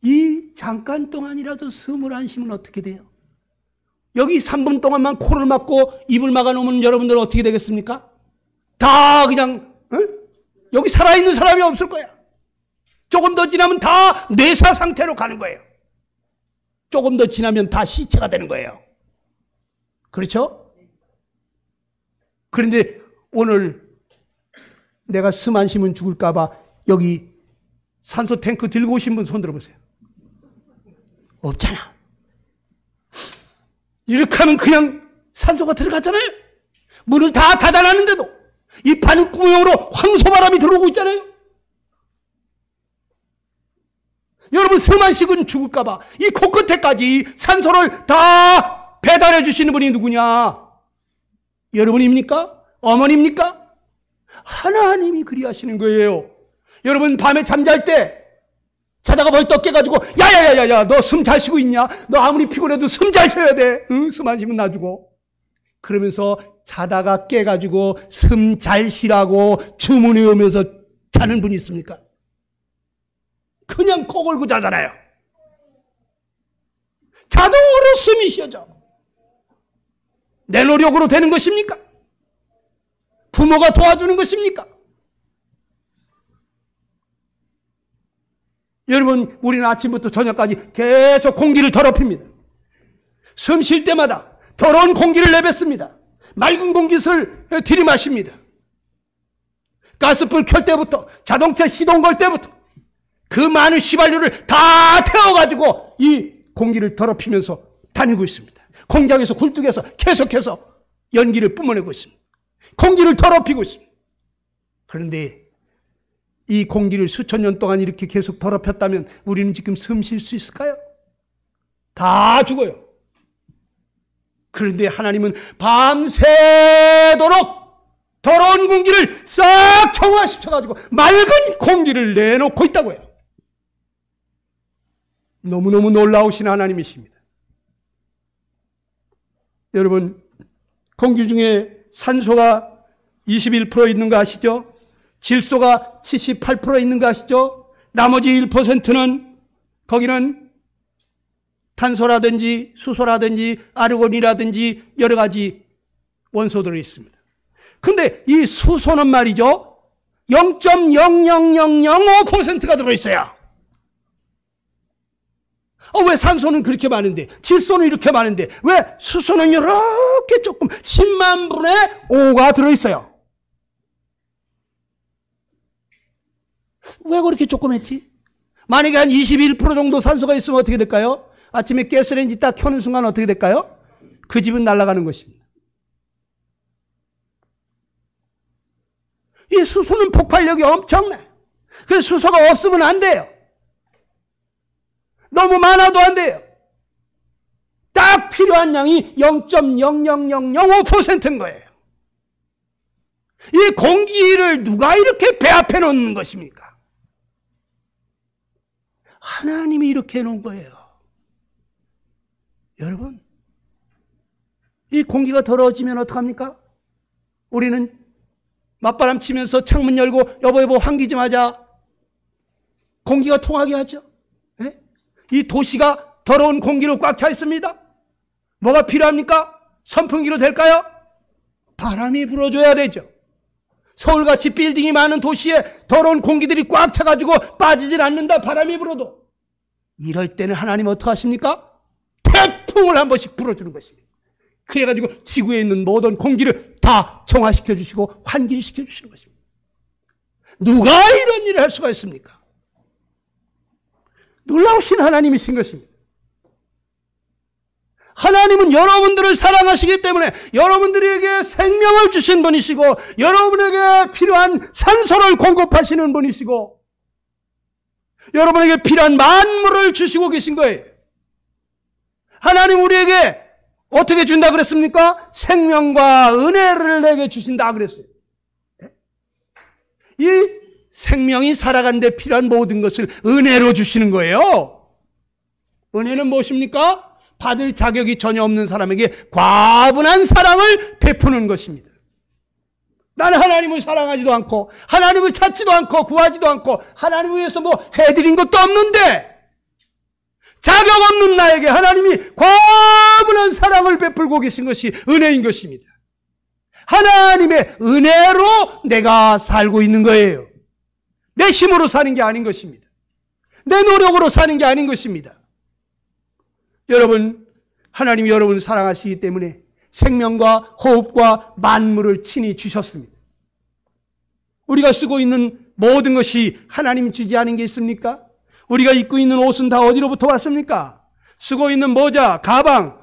Speaker 1: 이 잠깐 동안이라도 숨을 안 쉬면 어떻게 돼요? 여기 3분 동안만 코를 막고 입을 막아놓으면 여러분들은 어떻게 되겠습니까? 다 그냥 여기 살아있는 사람이 없을 거야. 조금 더 지나면 다 뇌사 상태로 가는 거예요. 조금 더 지나면 다 시체가 되는 거예요. 그렇죠? 그런데 오늘 내가 숨 안 쉬면 죽을까 봐 여기 산소 탱크 들고 오신 분 손 들어보세요. 없잖아. 이렇게 하면 그냥 산소가 들어가잖아요. 문을 다 닫아놨는데도 이 반구멍으로 황소바람이 들어오고 있잖아요. 여러분 숨 안 쉬고 죽을까 봐 이 코끝에까지 산소를 다 배달해 주시는 분이 누구냐? 여러분입니까? 어머니입니까? 하나님이 그리하시는 거예요. 여러분 밤에 잠잘 때 자다가 벌떡 깨가지고 야야야야야 너 숨 잘 쉬고 있냐? 너 아무리 피곤해도 숨 잘 쉬어야 돼. 응? 숨 안 쉬면 놔주고. 그러면서 자다가 깨가지고 숨 잘 쉬라고 주문해 오면서 자는 분이 있습니까? 그냥 코 골고 자잖아요. 자동으로 숨이 쉬어져. 내 노력으로 되는 것입니까? 부모가 도와주는 것입니까? 여러분, 우리는 아침부터 저녁까지 계속 공기를 더럽힙니다. 숨 쉴 때마다 더러운 공기를 내뱉습니다. 맑은 공기를 들이마십니다. 가스불 켤 때부터, 자동차 시동 걸 때부터 그 많은 휘발유를 다 태워가지고 이 공기를 더럽히면서 다니고 있습니다. 공장에서 굴뚝에서 계속해서 연기를 뿜어내고 있습니다. 공기를 더럽히고 있습니다. 그런데 이 공기를 수천 년 동안 이렇게 계속 더럽혔다면 우리는 지금 숨 쉴 수 있을까요? 다 죽어요. 그런데 하나님은 밤새도록 더러운 공기를 싹 정화시켜가지고 맑은 공기를 내놓고 있다고요. 너무너무 놀라우신 하나님이십니다. 여러분, 공기 중에 산소가 21% 있는 거 아시죠? 질소가 78% 있는 거 아시죠? 나머지 1%는 거기는 탄소라든지 수소라든지 아르곤이라든지 여러 가지 원소들이 있습니다. 근데 이 수소는 말이죠, 0.00005%가 들어있어요. 왜 산소는 그렇게 많은데, 질소는 이렇게 많은데, 왜 수소는 이렇게 조금 10만 분의 5가 들어있어요? 왜 그렇게 조그맣지? 만약에 한 21% 정도 산소가 있으면 어떻게 될까요? 아침에 가스레인지 딱 켜는 순간 어떻게 될까요? 그 집은 날아가는 것입니다. 이 수소는 폭발력이 엄청나요. 그래서 수소가 없으면 안 돼요. 너무 많아도 안 돼요. 딱 필요한 양이 0.00005%인 거예요. 이 공기를 누가 이렇게 배합해 놓는 것입니까? 하나님이 이렇게 해놓은 거예요. 여러분, 이 공기가 더러워지면 어떡합니까? 우리는 맞바람 치면서 창문 열고 여보 환기 좀 하자. 공기가 통하게 하죠. 네? 이 도시가 더러운 공기로 꽉 차 있습니다. 뭐가 필요합니까? 선풍기로 될까요? 바람이 불어줘야 되죠. 서울같이 빌딩이 많은 도시에 더러운 공기들이 꽉 차가지고 빠지질 않는다, 바람이 불어도. 이럴 때는 하나님 어떡하십니까? 태풍을 한 번씩 불어주는 것입니다. 그래가지고 지구에 있는 모든 공기를 다 정화시켜 주시고 환기를 시켜 주시는 것입니다. 누가 이런 일을 할 수가 있습니까? 놀라우신 하나님이신 것입니다. 하나님은 여러분들을 사랑하시기 때문에 여러분들에게 생명을 주신 분이시고 여러분에게 필요한 산소를 공급하시는 분이시고 여러분에게 필요한 만물을 주시고 계신 거예요. 하나님 우리에게 어떻게 준다 그랬습니까? 생명과 은혜를 내게 주신다 그랬어요. 이 생명이 살아가는 데 필요한 모든 것을 은혜로 주시는 거예요. 은혜는 무엇입니까? 받을 자격이 전혀 없는 사람에게 과분한 사랑을 베푸는 것입니다. 나는 하나님을 사랑하지도 않고 하나님을 찾지도 않고 구하지도 않고 하나님을 위해서 뭐 해드린 것도 없는데 자격 없는 나에게 하나님이 과분한 사랑을 베풀고 계신 것이 은혜인 것입니다. 하나님의 은혜로 내가 살고 있는 거예요. 내 힘으로 사는 게 아닌 것입니다. 내 노력으로 사는 게 아닌 것입니다. 여러분, 하나님이 여러분을 사랑하시기 때문에 생명과 호흡과 만물을 친히 주셨습니다. 우리가 쓰고 있는 모든 것이 하나님 주지 않은 게 있습니까? 우리가 입고 있는 옷은 다 어디로부터 왔습니까? 쓰고 있는 모자, 가방,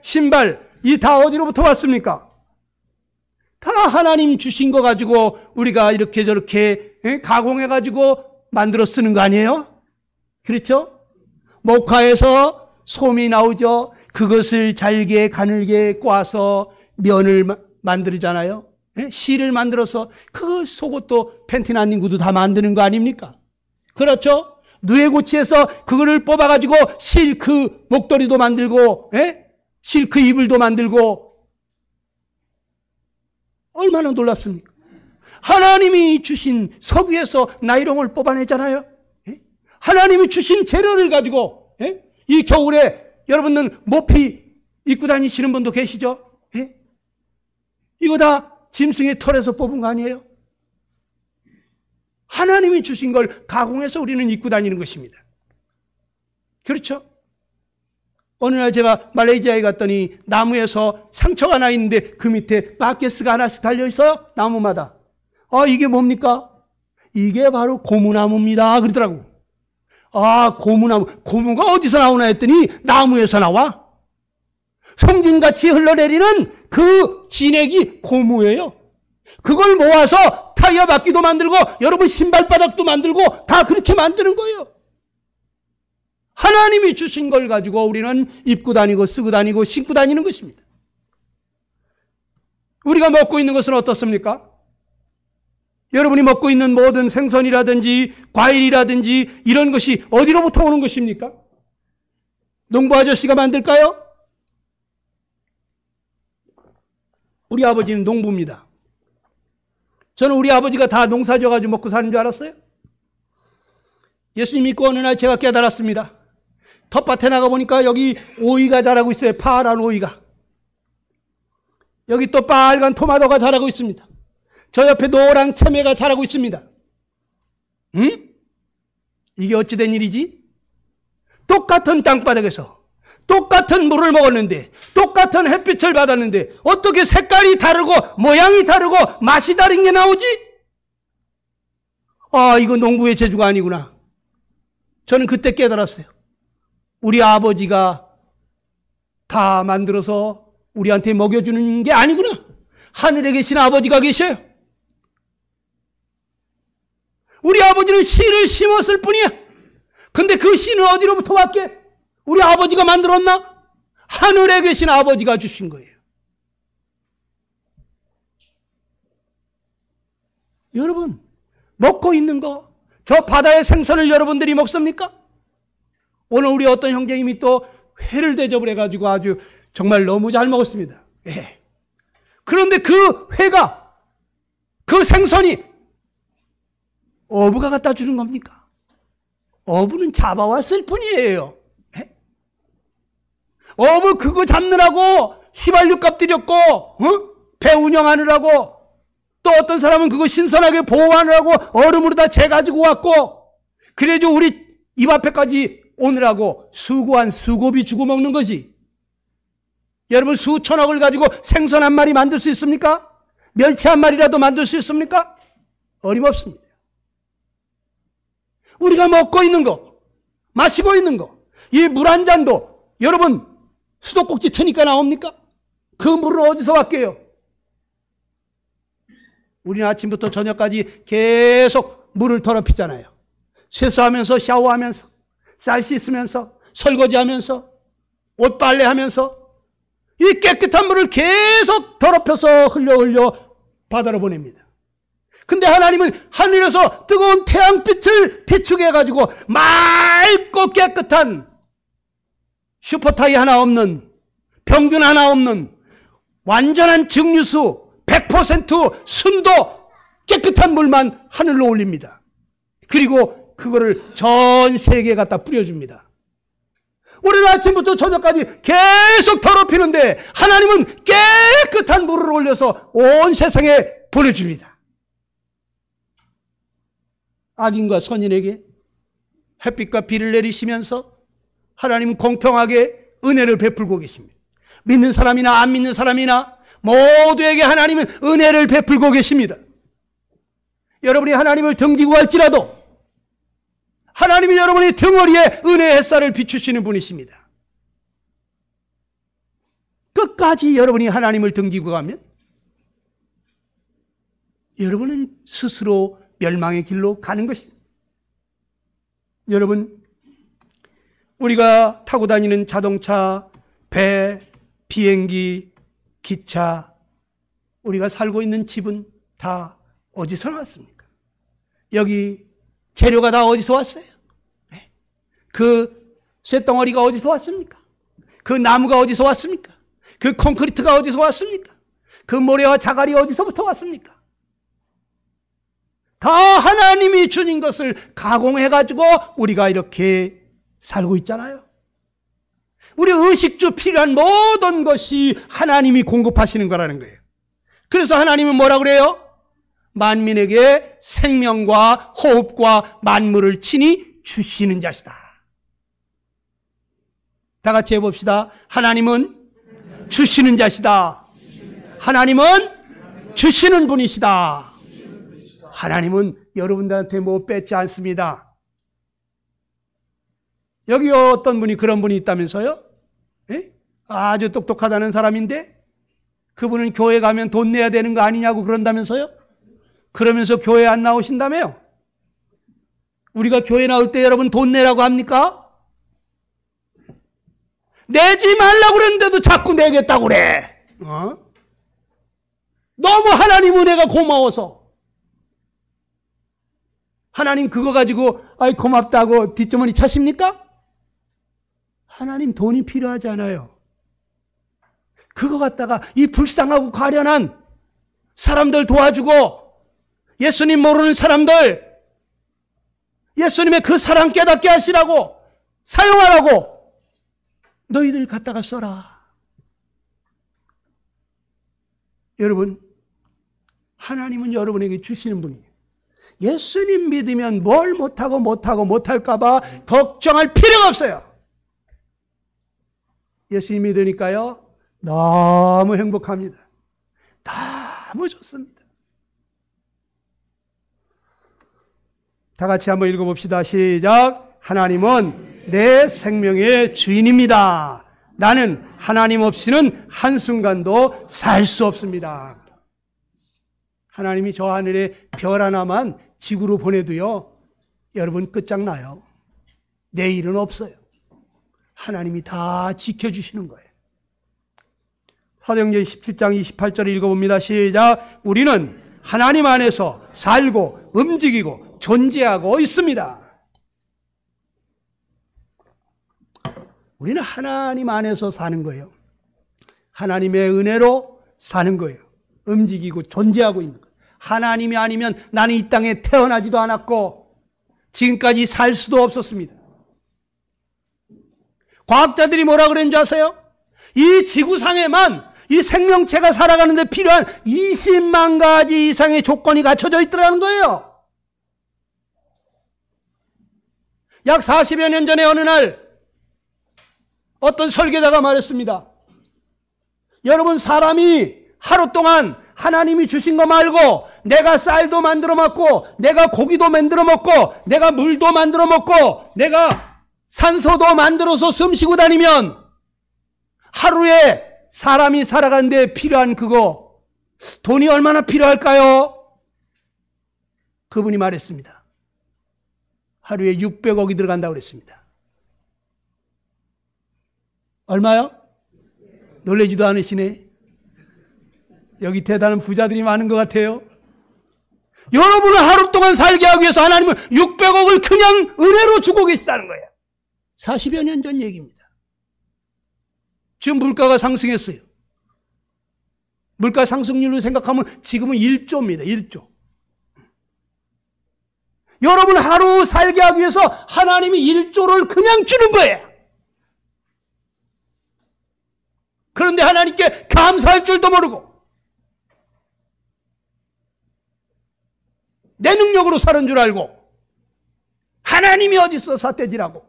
Speaker 1: 신발, 이 다 어디로부터 왔습니까? 다 하나님 주신 거 가지고 우리가 이렇게 저렇게 가공해가지고 만들어 쓰는 거 아니에요? 그렇죠? 목화에서 솜이 나오죠. 그것을 잘게 가늘게 꽈서 면을 만들잖아요. 실을 만들어서 그 속옷도 팬티난닝구도 다 만드는 거 아닙니까? 그렇죠? 누에고치에서 그거를 뽑아가지고 실크 목도리도 만들고 실크 이불도 만들고 얼마나 놀랐습니까? 하나님이 주신 석유에서 나이롱을 뽑아내잖아요. 하나님이 주신 재료를 가지고 이 겨울에 여러분들 모피 입고 다니시는 분도 계시죠? 이거 다 짐승의 털에서 뽑은 거 아니에요? 하나님이 주신 걸 가공해서 우리는 입고 다니는 것입니다. 그렇죠? 어느 날 제가 말레이시아에 갔더니 나무에서 상처가 나 있는데 그 밑에 바켓스가 하나씩 달려있어요. 나무마다. 이게 뭡니까? 이게 바로 고무나무입니다. 그러더라고. 고무나무. 고무가 어디서 나오나 했더니 나무에서 나와. 송진같이 흘러내리는 그 진액이 고무예요. 그걸 모아서 타이어 바퀴도 만들고 여러분 신발바닥도 만들고 다 그렇게 만드는 거예요. 하나님이 주신 걸 가지고 우리는 입고 다니고 쓰고 다니고 신고 다니는 것입니다. 우리가 먹고 있는 것은 어떻습니까? 여러분이 먹고 있는 모든 생선이라든지 과일이라든지 이런 것이 어디로부터 오는 것입니까? 농부 아저씨가 만들까요? 우리 아버지는 농부입니다. 저는 우리 아버지가 다 농사 지어가지고 먹고 사는 줄 알았어요. 예수님 믿고 어느 날 제가 깨달았습니다. 텃밭에 나가보니까 여기 오이가 자라고 있어요. 파란 오이가. 여기 또 빨간 토마토가 자라고 있습니다. 저 옆에 노랑 참외가 자라고 있습니다. 이게 어찌 된 일이지? 똑같은 땅바닥에서 똑같은 물을 먹었는데 똑같은 햇빛을 받았는데 어떻게 색깔이 다르고 모양이 다르고 맛이 다른 게 나오지? 아, 이거 농부의 재주가 아니구나. 저는 그때 깨달았어요. 우리 아버지가 다 만들어서 우리한테 먹여주는 게 아니구나. 하늘에 계신 아버지가 계셔요. 우리 아버지는 씨를 심었을 뿐이야. 근데 그 씨는 어디로부터 왔게? 우리 아버지가 만들었나? 하늘에 계신 아버지가 주신 거예요. 여러분, 먹고 있는 거, 저 바다의 생선을 여러분들이 먹습니까? 오늘 우리 어떤 형제님이 또 회를 대접을 해가지고 아주 정말 너무 잘 먹었습니다. 예. 그런데 그 회가, 그 생선이 어부가 갖다 주는 겁니까? 어부는 잡아왔을 뿐이에요. 예? 어부 그거 잡느라고 휘발유값 들였고, 배 운영하느라고, 또 어떤 사람은 그거 신선하게 보호하느라고 얼음으로 다 재가지고 왔고, 그래도 우리 입 앞에까지 오느라고 수고한 수고비 주고 먹는 거지. 여러분, 수천억을 가지고 생선 한 마리 만들 수 있습니까? 멸치 한 마리라도 만들 수 있습니까? 어림없습니다. 우리가 먹고 있는 거, 마시고 있는 거, 이 물 한 잔도 여러분 수도꼭지 트니까 나옵니까? 그 물은 어디서 왔게요? 우리는 아침부터 저녁까지 계속 물을 더럽히잖아요. 세수하면서, 샤워하면서, 쌀 씻으면서, 설거지하면서, 옷 빨래하면서 이 깨끗한 물을 계속 더럽혀서 흘려 바다로 보냅니다. 근데 하나님은 하늘에서 뜨거운 태양빛을 비추게 해가지고 맑고 깨끗한 슈퍼타이 하나 없는, 병균 하나 없는 완전한 증류수 100% 순도 깨끗한 물만 하늘로 올립니다. 그리고 그거를 전 세계에 갖다 뿌려줍니다. 우리는 아침부터 저녁까지 계속 더럽히는데 하나님은 깨끗한 물을 올려서 온 세상에 보내줍니다. 악인과 선인에게 햇빛과 비를 내리시면서 하나님은 공평하게 은혜를 베풀고 계십니다. 믿는 사람이나 안 믿는 사람이나 모두에게 하나님은 은혜를 베풀고 계십니다. 여러분이 하나님을 등지고 갈지라도 하나님이 여러분의 등허리에 은혜의 햇살을 비추시는 분이십니다. 끝까지 여러분이 하나님을 등지고 가면 여러분은 스스로 멸망의 길로 가는 것입니다. 여러분, 우리가 타고 다니는 자동차, 배, 비행기, 기차, 우리가 살고 있는 집은 다 어디서 나왔습니까? 여기 재료가 다 어디서 왔어요? 그 쇳덩어리가 어디서 왔습니까? 그 나무가 어디서 왔습니까? 그 콘크리트가 어디서 왔습니까? 그 모래와 자갈이 어디서부터 왔습니까? 다 하나님이 주신 것을 가공해가지고 우리가 이렇게 살고 있잖아요. 우리 의식주 필요한 모든 것이 하나님이 공급하시는 거라는 거예요. 그래서 하나님은 뭐라 그래요? 만민에게 생명과 호흡과 만물을 친히 주시는 자시다. 다 같이 해봅시다. 하나님은 주시는 자시다. 하나님은 주시는 분이시다. 하나님은 여러분들한테 뭐 뺏지 않습니다. 여기 어떤 분이 그런 분이 있다면서요? 에? 아주 똑똑하다는 사람인데 그분은 교회 가면 돈 내야 되는 거 아니냐고 그런다면서요? 그러면서 교회 안 나오신다며요? 우리가 교회 나올 때 여러분 돈 내라고 합니까? 내지 말라고 그랬는데도 자꾸 내겠다고 그래. 너무 하나님 은혜가 고마워서. 하나님 그거 가지고 아이 고맙다고 뒷주머니 차십니까? 하나님 돈이 필요하지 않아요. 그거 갖다가 이 불쌍하고 가련한 사람들 도와주고 예수님 모르는 사람들 예수님의 그 사랑 깨닫게 하시라고 사용하라고 너희들 갖다가 써라. 여러분, 하나님은 여러분에게 주시는 분이에요. 예수님 믿으면 뭘 못할까 봐 걱정할 필요가 없어요. 예수님 믿으니까요, 너무 행복합니다. 너무 좋습니다. 다 같이 한번 읽어봅시다. 시작. 하나님은 내 생명의 주인입니다. 나는 하나님 없이는 한순간도 살 수 없습니다. 하나님이 저 하늘에 별 하나만 지구로 보내도요, 여러분 끝장나요. 내일은 없어요. 하나님이 다 지켜주시는 거예요. 사도행전 17장 28절을 읽어봅니다. 시작. 우리는 하나님 안에서 살고 움직이고 존재하고 있습니다. 우리는 하나님 안에서 사는 거예요. 하나님의 은혜로 사는 거예요. 움직이고 존재하고 있는 거예요. 하나님이 아니면 나는 이 땅에 태어나지도 않았고 지금까지 살 수도 없었습니다. 과학자들이 뭐라 그랬는지 아세요? 이 지구상에만 이 생명체가 살아가는 데 필요한 20만 가지 이상의 조건이 갖춰져 있더라는 거예요. 약 40여 년 전에 어느 날 어떤 설계자가 말했습니다. 여러분, 사람이 하루 동안 하나님이 주신 거 말고 내가 쌀도 만들어 먹고 내가 고기도 만들어 먹고 내가 물도 만들어 먹고 내가 산소도 만들어서 숨 쉬고 다니면 하루에 사람이 살아가는데 필요한 그거 돈이 얼마나 필요할까요? 그분이 말했습니다. 하루에 600억이 들어간다고 그랬습니다. 얼마요? 놀라지도 않으시네. 여기 대단한 부자들이 많은 것 같아요. 여러분을 하루 동안 살게 하기 위해서 하나님은 600억을 그냥 은혜로 주고 계시다는 거예요. 40여 년 전 얘기입니다. 지금 물가가 상승했어요. 물가 상승률로 생각하면 지금은 1조입니다. 1조. 여러분 하루 살게 하기 위해서 하나님이 1조를 그냥 주는 거예요. 그런데 하나님께 감사할 줄도 모르고 내 능력으로 사는 줄 알고 하나님이 어딨어 삿대질하고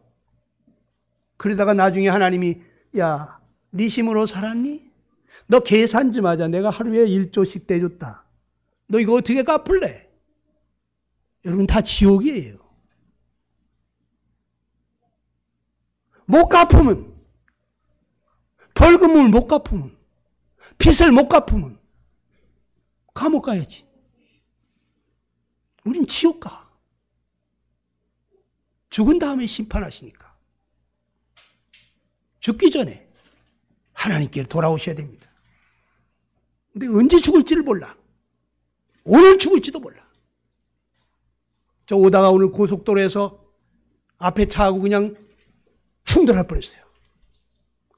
Speaker 1: 그러다가 나중에 하나님이 야, 네 힘으로 살았니? 너 계산 좀 하자. 내가 하루에 1조씩 떼줬다. 너 이거 어떻게 갚을래? 여러분 다 지옥이에요. 못 갚으면 벌금을 못 갚으면 빚을 못 갚으면 감옥 가야지. 우린 지옥 가. 죽은 다음에 심판하시니까. 죽기 전에 하나님께 돌아오셔야 됩니다. 근데 언제 죽을지를 몰라. 오늘 죽을지도 몰라. 저 오다가 오늘 고속도로에서 앞에 차하고 그냥 충돌할 뻔했어요.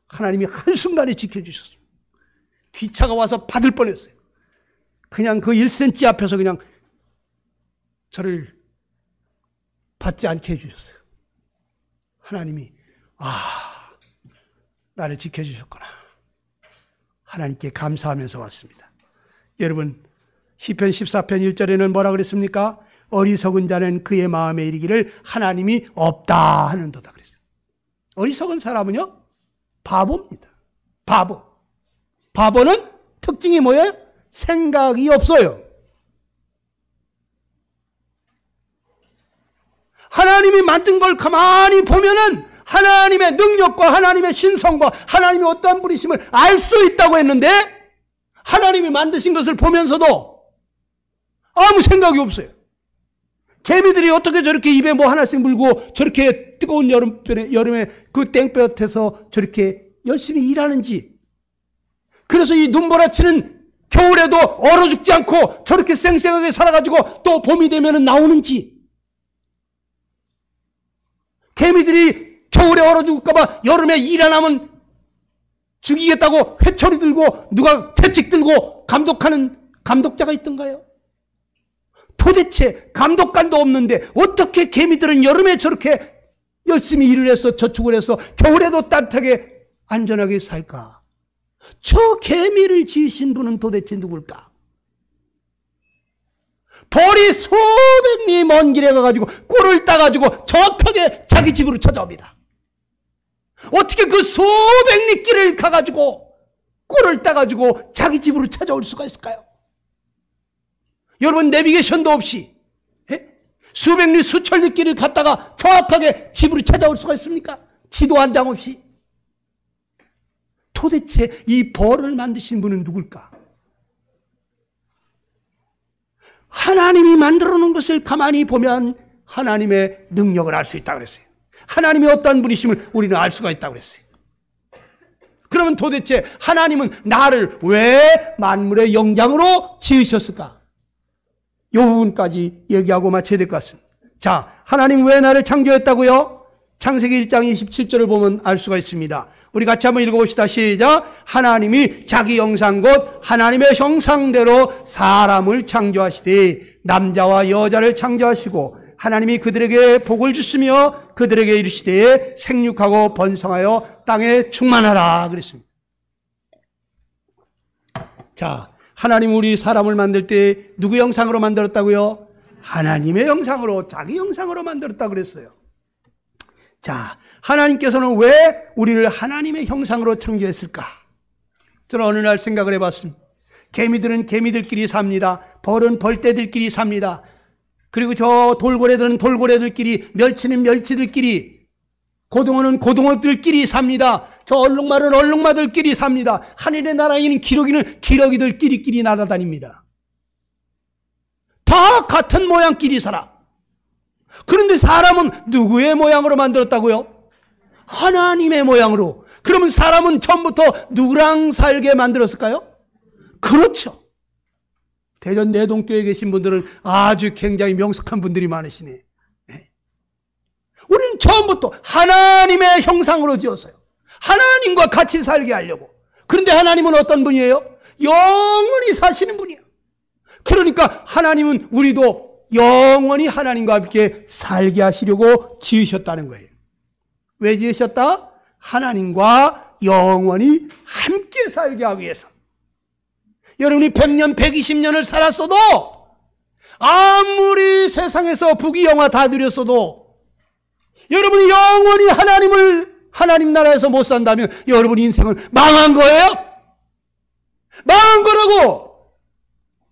Speaker 1: 하나님이 한순간에 지켜주셨습니다. 뒷차가 와서 받을 뻔했어요. 그냥 그 1cm 앞에서 그냥 저를 받지 않게 해주셨어요. 하나님이 나를 지켜주셨구나. 하나님께 감사하면서 왔습니다. 여러분 시편 14편 1절에는 뭐라 그랬습니까? 어리석은 자는 그의 마음에 이르기를 하나님이 없다 하는도다 그랬어요. 어리석은 사람은요? 바보입니다. 바보. 바보는 특징이 뭐예요? 생각이 없어요. 하나님이 만든 걸 가만히 보면은 하나님의 능력과 하나님의 신성과 하나님의 어떠한 분이심을 알 수 있다고 했는데 하나님이 만드신 것을 보면서도 아무 생각이 없어요. 개미들이 어떻게 저렇게 입에 뭐 하나씩 물고 저렇게 뜨거운 여름에 그 땡볕에서 저렇게 열심히 일하는지, 그래서 이 눈보라치는 겨울에도 얼어 죽지 않고 저렇게 쌩쌩하게 살아가지고 또 봄이 되면 나오는지, 개미들이 겨울에 얼어 죽을까봐 여름에 일 안 하면 죽이겠다고 회초리 들고 누가 채찍 들고 감독하는 감독자가 있던가요? 도대체 감독관도 없는데 어떻게 개미들은 여름에 저렇게 열심히 일을 해서 저축을 해서 겨울에도 따뜻하게 안전하게 살까? 저 개미를 지으신 분은 도대체 누굴까? 벌이 수백 리 먼 길에 가가지고 꿀을 따가지고 정확하게 자기 집으로 찾아옵니다. 어떻게 그 수백 리 길을 가가지고 꿀을 따가지고 자기 집으로 찾아올 수가 있을까요? 여러분, 내비게이션도 없이 수백 리 수천 리 길을 갔다가 정확하게 집으로 찾아올 수가 있습니까? 지도 한 장 없이. 도대체 이 벌을 만드신 분은 누굴까? 하나님이 만들어 놓은 것을 가만히 보면 하나님의 능력을 알 수 있다고 그랬어요. 하나님이 어떠한 분이심을 우리는 알 수가 있다고 그랬어요. 그러면 도대체 하나님은 나를 왜 만물의 영장으로 지으셨을까? 이 부분까지 얘기하고 마쳐야 될 것 같습니다. 자, 하나님 왜 나를 창조했다고요? 창세기 1장 27절을 보면 알 수가 있습니다. 우리 같이 한번 읽어봅시다. 시작. 하나님이 자기 형상 곧 하나님의 형상대로 사람을 창조하시되 남자와 여자를 창조하시고 하나님이 그들에게 복을 주시며 그들에게 이르시되 생육하고 번성하여 땅에 충만하라 그랬습니다. 자, 하나님 우리 사람을 만들 때 누구 형상으로 만들었다고요? 하나님의 형상으로, 자기 형상으로 만들었다고 그랬어요. 자, 하나님께서는 왜 우리를 하나님의 형상으로 창조했을까? 저는 어느 날 생각을 해봤습니다. 개미들은 개미들끼리 삽니다. 벌은 벌떼들끼리 삽니다. 그리고 저 돌고래들은 돌고래들끼리, 멸치는 멸치들끼리, 고등어는 고등어들끼리 삽니다. 저 얼룩말은 얼룩말들끼리 삽니다. 하늘의 나라에 있는 기러기는 기러기들끼리 날아다닙니다. 다 같은 모양끼리 살아. 그런데 사람은 누구의 모양으로 만들었다고요? 하나님의 모양으로. 그러면 사람은 처음부터 누구랑 살게 만들었을까요? 그렇죠. 대전 내동교회에 계신 분들은 아주 굉장히 명석한 분들이 많으시네. 우리는 처음부터 하나님의 형상으로 지었어요. 하나님과 같이 살게 하려고. 그런데 하나님은 어떤 분이에요? 영원히 사시는 분이에요. 그러니까 하나님은 우리도 영원히 하나님과 함께 살게 하시려고 지으셨다는 거예요. 왜 지으셨다? 하나님과 영원히 함께 살게 하기 위해서. 여러분이 100년, 120년을 살았어도 아무리 세상에서 부귀영화 다 누렸어도 여러분이 영원히 하나님 나라에서 못 산다면 여러분 인생은 망한 거예요? 망한 거라고!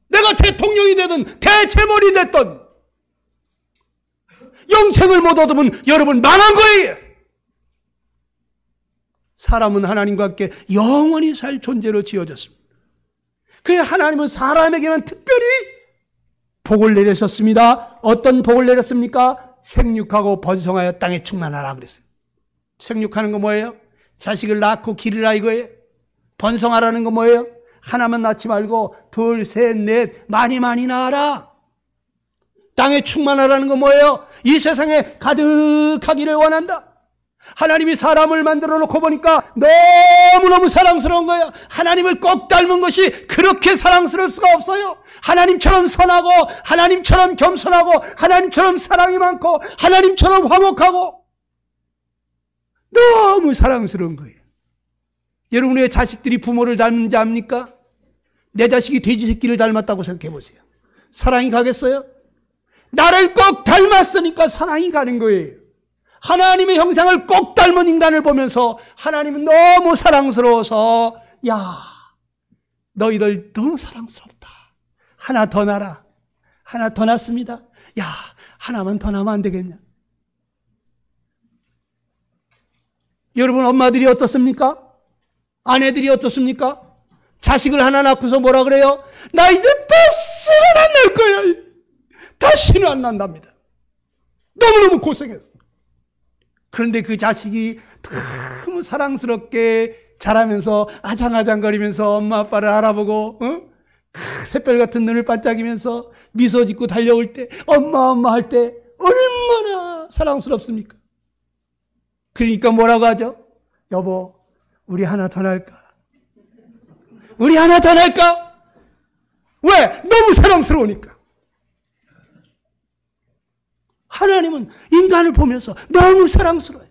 Speaker 1: 내가 대통령이 되든 대체벌이 됐든 영생을 못 얻으면 여러분 망한 거예요. 사람은 하나님과 함께 영원히 살 존재로 지어졌습니다. 그래서 하나님은 사람에게만 특별히 복을 내리셨습니다. 어떤 복을 내렸습니까? 생육하고 번성하여 땅에 충만하라 그랬어요. 생육하는 거 뭐예요? 자식을 낳고 기르라 이거예요. 번성하라는 거 뭐예요? 하나만 낳지 말고 둘, 셋, 넷 많이 낳아라. 땅에 충만하라는 거 뭐예요? 이 세상에 가득하기를 원한다. 하나님이 사람을 만들어 놓고 보니까 너무너무 사랑스러운 거예요. 하나님을 꼭 닮은 것이 그렇게 사랑스러울 수가 없어요. 하나님처럼 선하고 하나님처럼 겸손하고 하나님처럼 사랑이 많고 하나님처럼 화목하고 너무 사랑스러운 거예요. 여러분의 자식들이 부모를 닮는지 압니까? 내 자식이 돼지 새끼를 닮았다고 생각해 보세요. 사랑이 가겠어요? 나를 꼭 닮았으니까 사랑이 가는 거예요. 하나님의 형상을 꼭 닮은 인간을 보면서 하나님은 너무 사랑스러워서 야, 너희들 너무 사랑스럽다. 하나 더 낳아라. 하나 더 낳습니다. 야, 하나만 더 낳으면 안 되겠냐? 여러분 엄마들이 어떻습니까? 아내들이 어떻습니까? 자식을 하나 낳고서 뭐라 그래요? 나 이제 다시는 안 낳을 거야. 다시는 안 낳는답니다. 너무너무 고생했어. 그런데 그 자식이 너무 사랑스럽게 자라면서 아장아장거리면서 엄마 아빠를 알아보고 새별 같은 눈을 반짝이면서 미소 짓고 달려올 때 엄마 할 때 얼마나 사랑스럽습니까? 그러니까 뭐라고 하죠? 여보, 우리 하나 더 낳을까? 우리 하나 더 낳을까? 왜? 너무 사랑스러우니까. 하나님은 인간을 보면서 너무 사랑스러워요.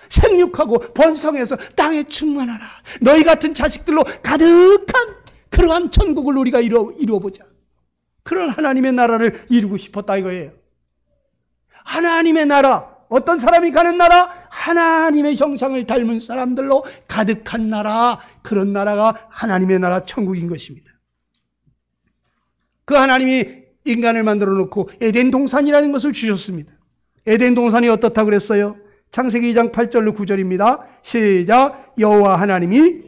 Speaker 1: 생육하고 번성해서 땅에 충만하라. 너희 같은 자식들로 가득한 그러한 천국을 우리가 이루어보자. 그런 하나님의 나라를 이루고 싶었다 이거예요. 하나님의 나라, 어떤 사람이 가는 나라? 하나님의 형상을 닮은 사람들로 가득한 나라, 그런 나라가 하나님의 나라 천국인 것입니다. 그 하나님이 인간을 만들어 놓고 에덴 동산이라는 것을 주셨습니다. 에덴 동산이 어떻다고 그랬어요? 창세기 2장 8절로 9절입니다. 시작. 여호와 하나님이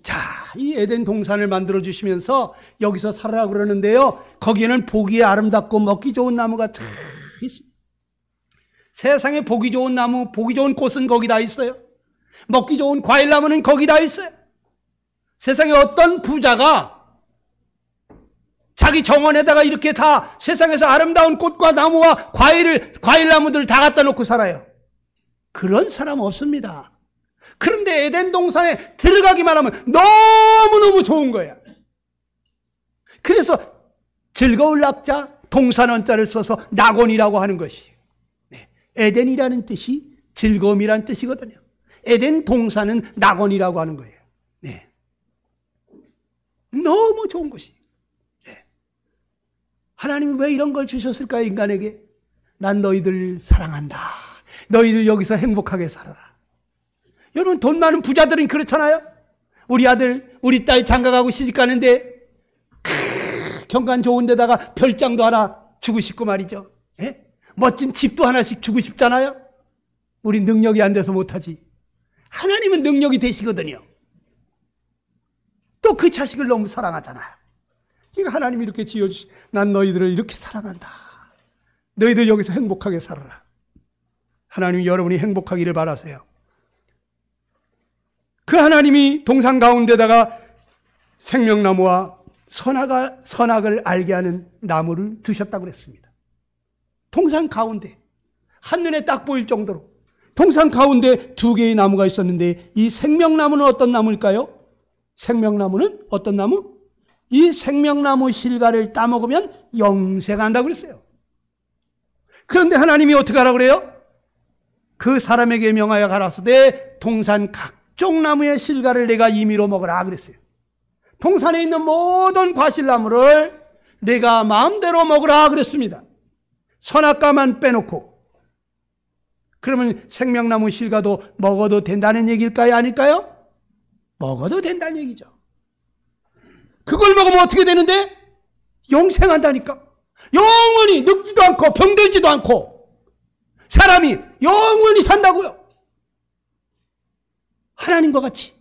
Speaker 1: 자, 이 에덴 동산을 만들어 주시면서 여기서 살아라 그러는데요. 거기에는 보기에 아름답고 먹기 좋은 나무가 다 있습니다. 세상에 보기 좋은 나무, 보기 좋은 꽃은 거기 다 있어요. 먹기 좋은 과일 나무는 거기 다 있어요. 세상에 어떤 부자가 자기 정원에다가 이렇게 다 세상에서 아름다운 꽃과 나무와 과일 나무들을 다 갖다 놓고 살아요? 그런 사람 없습니다. 그런데 에덴 동산에 들어가기만 하면 너무너무 좋은 거야. 그래서 즐거울 낙자, 동산원자를 써서 낙원이라고 하는 것이에요. 네. 에덴이라는 뜻이 즐거움이라는 뜻이거든요. 에덴 동산은 낙원이라고 하는 거예요. 네. 너무 좋은 것이에요. 네. 하나님이 왜 이런 걸 주셨을까요, 인간에게? 난 너희들 사랑한다. 너희들 여기서 행복하게 살아라. 여러분, 돈 많은 부자들은 그렇잖아요. 우리 아들, 우리 딸 장가가고 시집가는데 경관 좋은 데다가 별장도 하나 주고 싶고 말이죠. 예? 멋진 집도 하나씩 주고 싶잖아요. 우리 능력이 안 돼서 못하지. 하나님은 능력이 되시거든요. 또 그 자식을 너무 사랑하잖아요. 그러니까 하나님이 이렇게 지어주시, 난 너희들을 이렇게 사랑한다. 너희들 여기서 행복하게 살아라. 하나님이 여러분이 행복하기를 바라세요. 그 하나님이 동산 가운데다가 생명나무와 선악을 알게 하는 나무를 두셨다고 그랬습니다. 동산 가운데, 한눈에 딱 보일 정도로 동산 가운데 두 개의 나무가 있었는데, 이 생명나무는 어떤 나무일까요? 생명나무는 어떤 나무? 이 생명나무 실과를 따먹으면 영생한다고 그랬어요. 그런데 하나님이 어떻게 하라고 그래요? 그 사람에게 명하여 가라사대 동산 각종 나무의 실과를 내가 임의로 먹으라 그랬어요. 동산에 있는 모든 과실나무를 내가 마음대로 먹으라 그랬습니다. 선악과만 빼놓고. 그러면 생명나무 실과도 먹어도 된다는 얘기일까요? 아닐까요? 먹어도 된다는 얘기죠. 그걸 먹으면 어떻게 되는데? 영생한다니까. 영원히 늙지도 않고 병들지도 않고 사람이 영원히 산다고요. 하나님과 같이.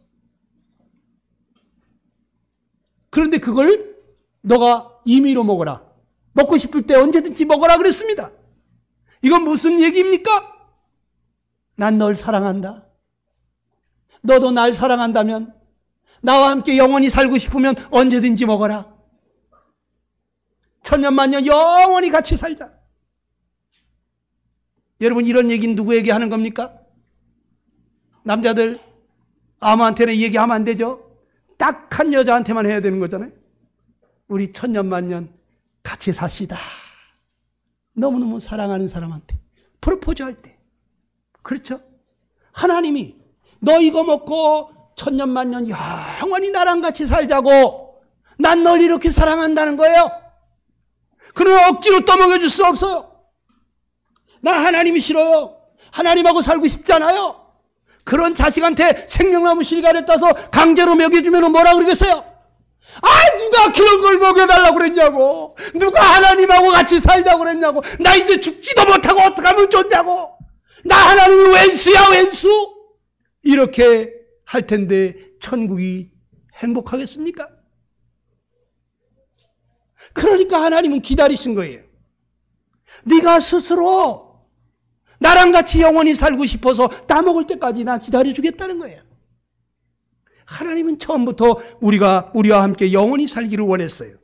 Speaker 1: 그런데 그걸 너가 임의로 먹어라. 먹고 싶을 때 언제든지 먹어라 그랬습니다. 이건 무슨 얘기입니까? 난 널 사랑한다. 너도 날 사랑한다면, 나와 함께 영원히 살고 싶으면 언제든지 먹어라. 천년만년 영원히 같이 살자. 여러분, 이런 얘기는 누구에게 하는 겁니까? 남자들 아무한테나 얘기하면 안 되죠. 딱 한 여자한테만 해야 되는 거잖아요. 우리 천년만년 같이 삽시다. 너무너무 사랑하는 사람한테 프로포즈 할 때. 그렇죠? 하나님이 너 이거 먹고 천년만년 영원히 나랑 같이 살자고, 난 널 이렇게 사랑한다는 거예요. 그러나 억지로 떠먹여줄 수 없어요. 나 하나님이 싫어요. 하나님하고 살고 싶지 않아요. 그런 자식한테 생명나무 실과를 따서 강제로 먹여주면 뭐라 그러겠어요? 아, 누가 그런 걸 먹여달라고 그랬냐고. 누가 하나님하고 같이 살자고 그랬냐고. 나 이제 죽지도 못하고 어떡하면 좋냐고. 나 하나님이 왼수야, 왼수. 이렇게 할 텐데 천국이 행복하겠습니까? 그러니까 하나님은 기다리신 거예요. 네가 스스로 나랑 같이 영원히 살고 싶어서 따먹을 때까지 나 기다려주겠다는 거예요. 하나님은 처음부터 우리와 함께 영원히 살기를 원했어요.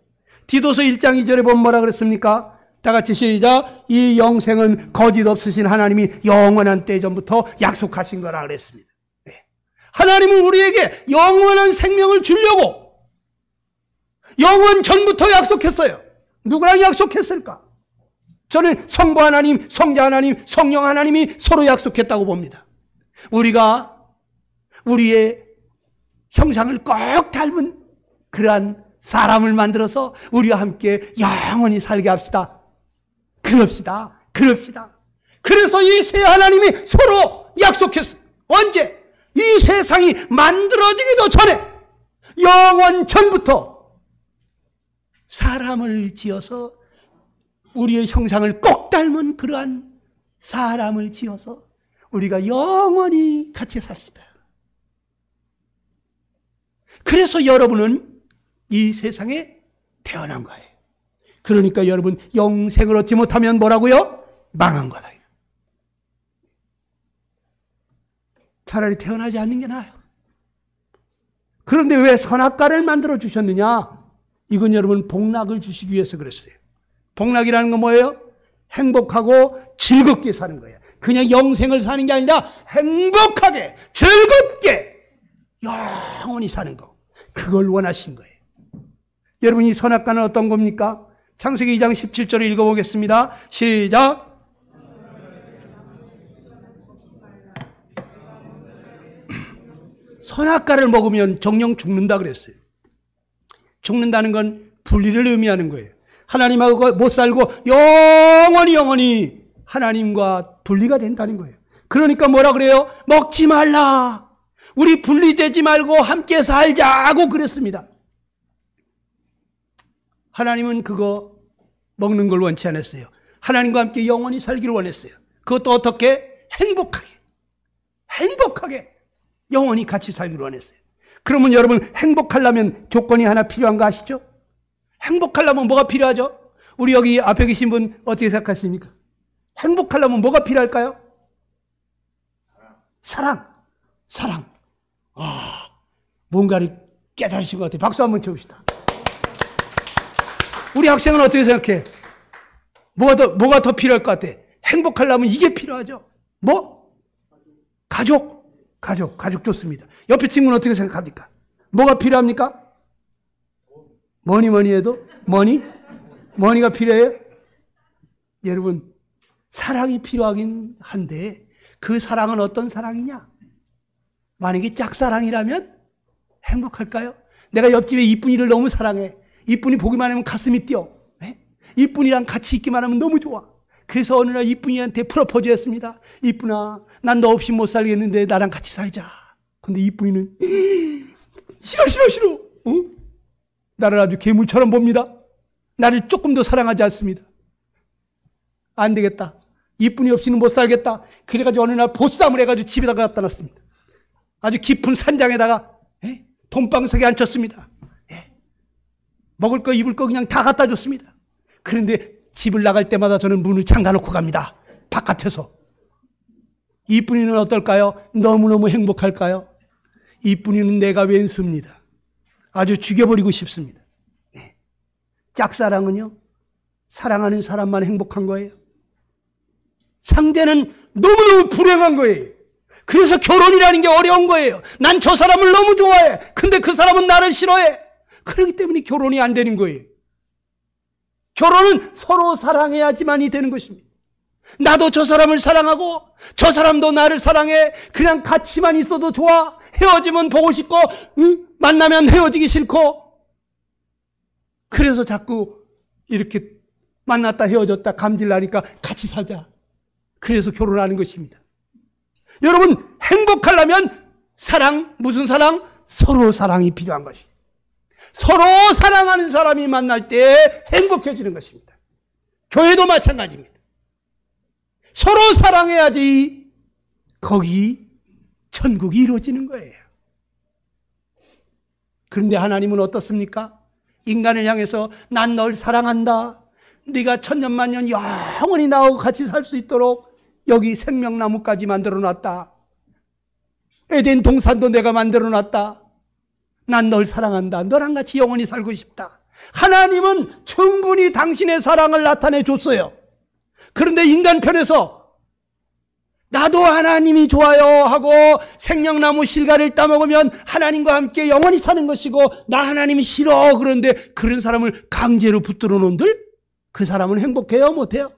Speaker 1: 디도서 1장 2절에 보면 뭐라 그랬습니까? 다 같이 시작. 이 영생은 거짓 없으신 하나님이 영원한 때 전부터 약속하신 거라 그랬습니다. 네. 하나님은 우리에게 영원한 생명을 주려고 영원 전부터 약속했어요. 누구랑 약속했을까? 저는 성부 하나님, 성자 하나님, 성령 하나님이 서로 약속했다고 봅니다. 우리가 우리의 형상을 꼭 닮은 그러한 사람을 만들어서 우리와 함께 영원히 살게 합시다. 그럽시다. 그래서 이 세 하나님이 서로 약속했어요. 언제? 이 세상이 만들어지기도 전에 영원 전부터 사람을 지어서 우리의 형상을 꼭 닮은 그러한 사람을 지어서 우리가 영원히 같이 삽시다. 그래서 여러분은 이 세상에 태어난 거예요. 그러니까 여러분 영생을 얻지 못하면 뭐라고요? 망한 거다. 차라리 태어나지 않는 게 나아요. 그런데 왜 선악과를 만들어 주셨느냐? 이건 여러분 복락을 주시기 위해서 그랬어요. 복락이라는 건 뭐예요? 행복하고 즐겁게 사는 거예요. 그냥 영생을 사는 게 아니라 행복하게 즐겁게 영원히 사는 거. 그걸 원하신 거예요. 여러분 이 선악과는 어떤 겁니까? 창세기 2장 17절을 읽어보겠습니다. 시작. 선악과를 먹으면 정령 죽는다 그랬어요. 죽는다는 건 분리를 의미하는 거예요. 하나님하고 못 살고 영원히 하나님과 분리가 된다는 거예요. 그러니까 뭐라 그래요? 먹지 말라. 우리 분리되지 말고 함께 살자고 그랬습니다. 하나님은 그거 먹는 걸 원치 않았어요. 하나님과 함께 영원히 살기를 원했어요. 그것도 어떻게? 행복하게 영원히 같이 살기를 원했어요. 그러면 여러분 행복하려면 조건이 하나 필요한 거 아시죠? 행복하려면 뭐가 필요하죠? 우리 여기 앞에 계신 분 어떻게 생각하십니까? 행복하려면 뭐가 필요할까요? 사랑. 뭔가를 깨달으신 것 같아요. 박수 한번 쳐봅시다. 우리 학생은 어떻게 생각해? 뭐가 더 필요할 것 같아? 행복하려면 이게 필요하죠. 뭐? 가족 좋습니다. 옆에 친구는 어떻게 생각합니까? 뭐가 필요합니까? 뭐니 해도 머니가 필요해요? 여러분 사랑이 필요하긴 한데 그 사랑은 어떤 사랑이냐? 만약에 짝사랑이라면 행복할까요? 내가 옆집에 이쁜이를 너무 사랑해. 이쁜이 보기만 하면 가슴이 뛰어. 이쁜이랑 같이 있기만 하면 너무 좋아. 그래서 어느 날 이쁜이한테 프로포즈 했습니다. 이쁜아, 난 너 없이 못 살겠는데 나랑 같이 살자. 근데 이쁜이는 싫어. 나를 아주 괴물처럼 봅니다. 나를 조금 더 사랑하지 않습니다. 안 되겠다. 이쁜이 없이는 못 살겠다. 그래가지고 어느 날 보쌈을 해가지고 집에다가 갖다 놨습니다. 아주 깊은 산장에다가 돈방석에 앉혔습니다. 먹을 거 입을 거 그냥 다 갖다 줬습니다. 그런데 집을 나갈 때마다 저는 문을 잠가놓고 갑니다. 바깥에서. 이쁜이는 어떨까요? 너무너무 행복할까요? 이쁜이는 내가 왼수입니다. 아주 죽여버리고 싶습니다. 짝사랑은요, 사랑하는 사람만 행복한 거예요. 상대는 너무너무 불행한 거예요. 그래서 결혼이라는 게 어려운 거예요. 난 저 사람을 너무 좋아해. 근데 그 사람은 나를 싫어해. 그렇기 때문에 결혼이 안 되는 거예요. 결혼은 서로 사랑해야지만이 되는 것입니다. 나도 저 사람을 사랑하고 저 사람도 나를 사랑해. 그냥 같이만 있어도 좋아. 헤어지면 보고 싶고 만나면 헤어지기 싫고. 그래서 자꾸 이렇게 만났다 헤어졌다 감질나니까 같이 살자. 그래서 결혼하는 것입니다. 여러분 행복하려면 사랑, 무슨 사랑? 서로 사랑이 필요한 것입니다. 서로 사랑하는 사람이 만날 때 행복해지는 것입니다. 교회도 마찬가지입니다. 서로 사랑해야지 거기 천국이 이루어지는 거예요. 그런데 하나님은 어떻습니까? 인간을 향해서 난 널 사랑한다. 네가 천년만년 영원히 나하고 같이 살 수 있도록 여기 생명나무까지 만들어놨다. 에덴 동산도 내가 만들어놨다. 난 널 사랑한다. 너랑 같이 영원히 살고 싶다. 하나님은 충분히 당신의 사랑을 나타내 줬어요. 그런데 인간 편에서 나도 하나님이 좋아요 하고 생명나무 실과를 따먹으면 하나님과 함께 영원히 사는 것이고 나 하나님이 싫어. 그런데 그런 사람을 강제로 붙들어 놓은들 그 사람은 행복해요? 못해요?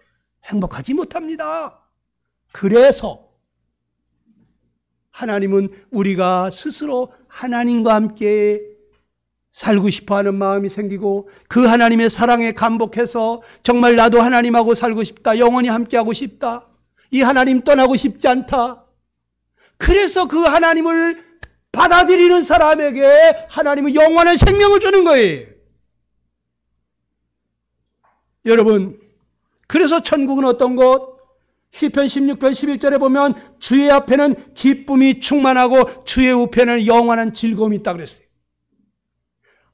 Speaker 1: 행복하지 못합니다. 그래서 하나님은 우리가 스스로 하나님과 함께 살고 싶어하는 마음이 생기고 그 하나님의 사랑에 감복해서 정말 나도 하나님하고 살고 싶다, 영원히 함께하고 싶다, 이 하나님 떠나고 싶지 않다. 그래서 그 하나님을 받아들이는 사람에게 하나님은 영원한 생명을 주는 거예요. 여러분, 그래서 천국은 어떤 곳? 시편 16편 11절에 보면 주의 앞에는 기쁨이 충만하고 주의 우편에는 영원한 즐거움이 있다고 그랬어요.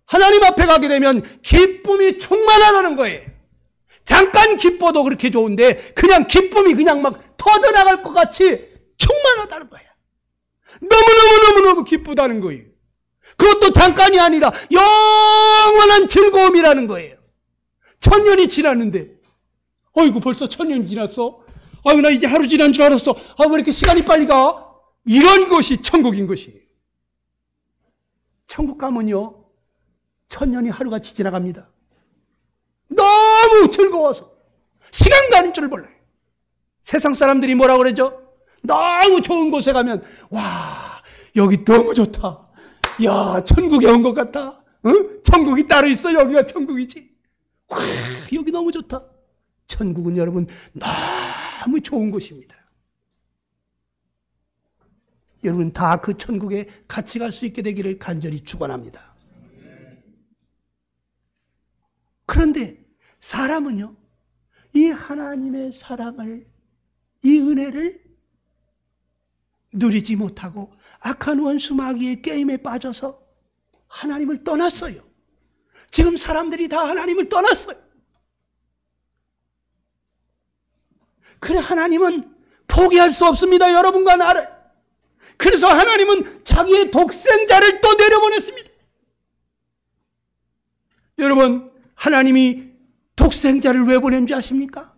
Speaker 1: 하나님 앞에 가게 되면 기쁨이 충만하다는 거예요. 잠깐 기뻐도 그렇게 좋은데 그냥 기쁨이 그냥 막 터져나갈 것 같이 충만하다는 거예요. 너무너무 기쁘다는 거예요. 그것도 잠깐이 아니라 영원한 즐거움이라는 거예요. 1000년이 지났는데, 어이구 벌써 1000년이 지났어? 아유 나 이제 하루 지난 줄 알았어. 아 왜 이렇게 시간이 빨리 가? 이런 것이 천국인 것이에요. 천국 가면요 1000년이 하루같이 지나갑니다. 너무 즐거워서 시간 가는 줄 몰라요. 세상 사람들이 뭐라고 그러죠? 너무 좋은 곳에 가면 와 여기 너무 좋다. 야 천국에 온 것 같다. 응? 천국이 따로 있어. 여기가 천국이지. 와 여기 너무 좋다. 천국은 여러분 너무 좋은 곳입니다. 여러분 다 그 천국에 같이 갈 수 있게 되기를 간절히 축원합니다. 그런데 사람은요 이 하나님의 사랑을, 이 은혜를 누리지 못하고 악한 원수 마귀의 게임에 빠져서 하나님을 떠났어요. 지금 사람들이 다 하나님을 떠났어요. 그래 하나님은 포기할 수 없습니다. 여러분과 나를. 그래서 하나님은 자기의 독생자를 또 내려보냈습니다. 여러분 하나님이 독생자를 왜 보낸지 아십니까?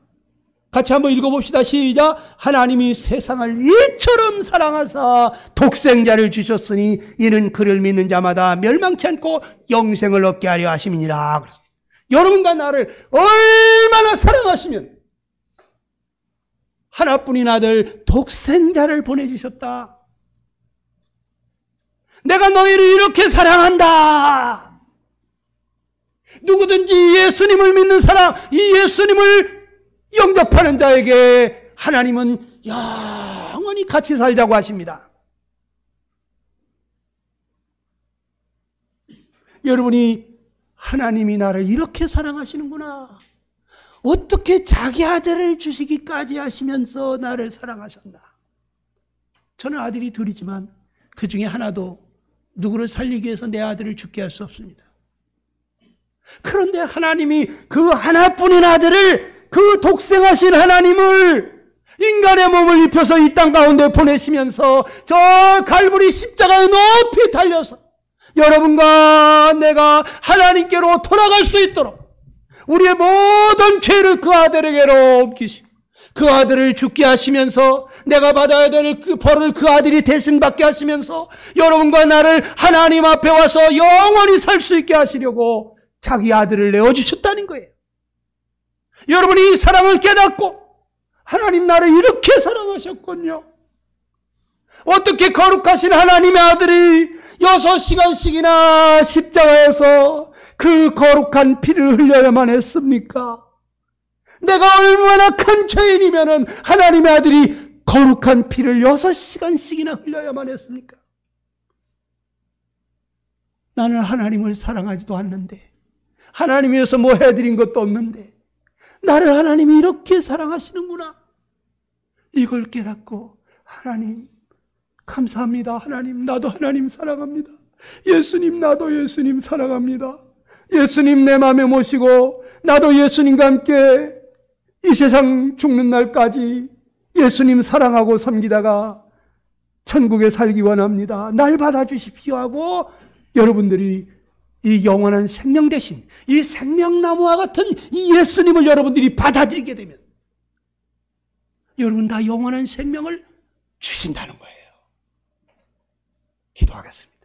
Speaker 1: 같이 한번 읽어봅시다. 시작. 하나님이 세상을 이처럼 사랑하사 독생자를 주셨으니 이는 그를 믿는 자마다 멸망치 않고 영생을 얻게 하려 하심이니라. 여러분과 나를 얼마나 사랑하시면 하나뿐인 아들 독생자를 보내주셨다. 내가 너희를 이렇게 사랑한다. 누구든지 예수님을 믿는 사람, 이 예수님을 영접하는 자에게 하나님은 영원히 같이 살자고 하십니다. 여러분이 하나님이 나를 이렇게 사랑하시는구나. 어떻게 자기 아들을 주시기까지 하시면서 나를 사랑하셨나. 저는 아들이 둘이지만 그 중에 하나도 누구를 살리기 위해서 내 아들을 죽게 할 수 없습니다. 그런데 하나님이 그 하나뿐인 아들을, 그 독생하신 하나님을 인간의 몸을 입혀서 이 땅 가운데 보내시면서 저 갈보리 십자가에 높이 달려서 여러분과 내가 하나님께로 돌아갈 수 있도록 우리의 모든 죄를 그 아들에게로 옮기시고 그 아들을 죽게 하시면서 내가 받아야 될 그 벌을 그 아들이 대신 받게 하시면서 여러분과 나를 하나님 앞에 와서 영원히 살 수 있게 하시려고 자기 아들을 내어주셨다는 거예요. 여러분이 이 사랑을 깨닫고 하나님 나를 이렇게 사랑하셨군요. 어떻게 거룩하신 하나님의 아들이 6시간씩이나 십자가에서 그 거룩한 피를 흘려야만 했습니까? 내가 얼마나 큰 죄인이면은 하나님의 아들이 거룩한 피를 6시간씩이나 흘려야만 했습니까? 나는 하나님을 사랑하지도 않는데, 하나님 위해서 뭐 해드린 것도 없는데 나를 하나님이 이렇게 사랑하시는구나. 이걸 깨닫고 하나님 감사합니다. 하나님 나도 하나님 사랑합니다. 예수님 나도 예수님 사랑합니다. 예수님 내 마음에 모시고 나도 예수님과 함께 이 세상 죽는 날까지 예수님 사랑하고 섬기다가 천국에 살기 원합니다. 날 받아주십시오 하고 여러분들이 이 영원한 생명 대신 이 생명나무와 같은 이 예수님을 여러분들이 받아들이게 되면 여러분 다 영원한 생명을 주신다는 거예요. 기도하겠습니다.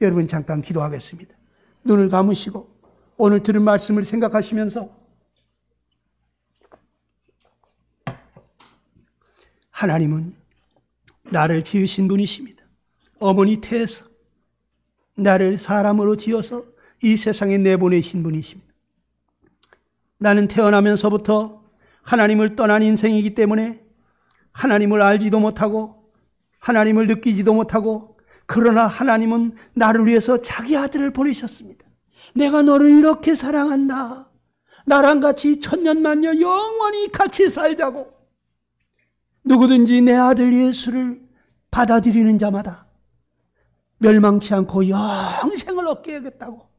Speaker 1: 여러분 잠깐 기도하겠습니다. 눈을 감으시고 오늘 들은 말씀을 생각하시면서 하나님은 나를 지으신 분이십니다. 어머니 태에서 나를 사람으로 지어서 이 세상에 내보내신 분이십니다. 나는 태어나면서부터 하나님을 떠난 인생이기 때문에 하나님을 알지도 못하고 하나님을 느끼지도 못하고, 그러나 하나님은 나를 위해서 자기 아들을 보내셨습니다. 내가 너를 이렇게 사랑한다. 나랑 같이 천년만년 영원히 같이 살자고. 누구든지 내 아들 예수를 받아들이는 자마다 멸망치 않고 영생을 얻게 하겠다고.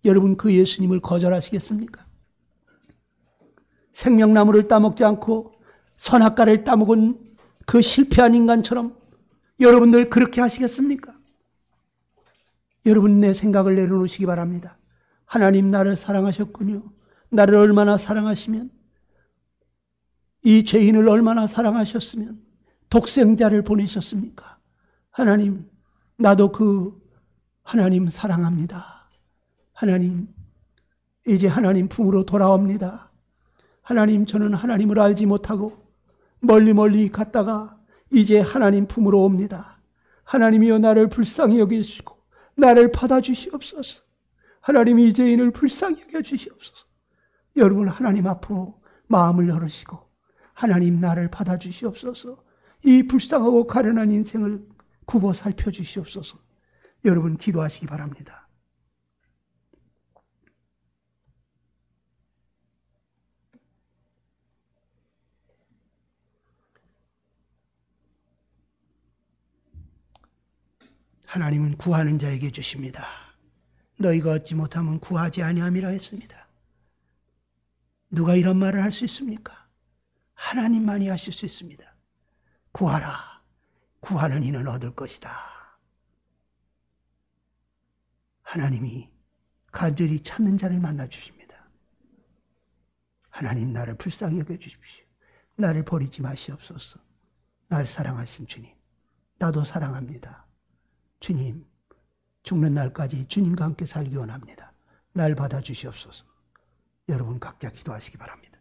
Speaker 1: 여러분, 그 예수님을 거절하시겠습니까? 생명나무를 따먹지 않고 선악과를 따먹은 그 실패한 인간처럼 여러분들 그렇게 하시겠습니까? 여러분, 내 생각을 내려놓으시기 바랍니다. 하나님 나를 사랑하셨군요. 나를 얼마나 사랑하시면, 이 죄인을 얼마나 사랑하셨으면 독생자를 보내셨습니까? 하나님, 나도 그 하나님 사랑합니다. 하나님, 이제 하나님 품으로 돌아옵니다. 하나님, 저는 하나님을 알지 못하고 멀리 갔다가 이제 하나님 품으로 옵니다. 하나님이여, 나를 불쌍히 여기시고 나를 받아주시옵소서. 하나님, 이 죄인을 불쌍히 여겨주시옵소서. 여러분, 하나님 앞으로 마음을 열으시고 하나님, 나를 받아주시옵소서. 이 불쌍하고 가련한 인생을 굽어 살펴주시옵소서. 여러분, 기도하시기 바랍니다. 하나님은 구하는 자에게 주십니다. 너희가 얻지 못하면 구하지 아니함이라 했습니다. 누가 이런 말을 할 수 있습니까? 하나님만이 하실 수 있습니다. 구하라. 구하는 이는 얻을 것이다. 하나님이 간절히 찾는 자를 만나 주십니다. 하나님, 나를 불쌍히 여겨 주십시오. 나를 버리지 마시옵소서. 날 사랑하신 주님, 나도 사랑합니다. 주님, 죽는 날까지 주님과 함께 살기 원합니다. 날 받아주시옵소서. 여러분, 각자 기도하시기 바랍니다.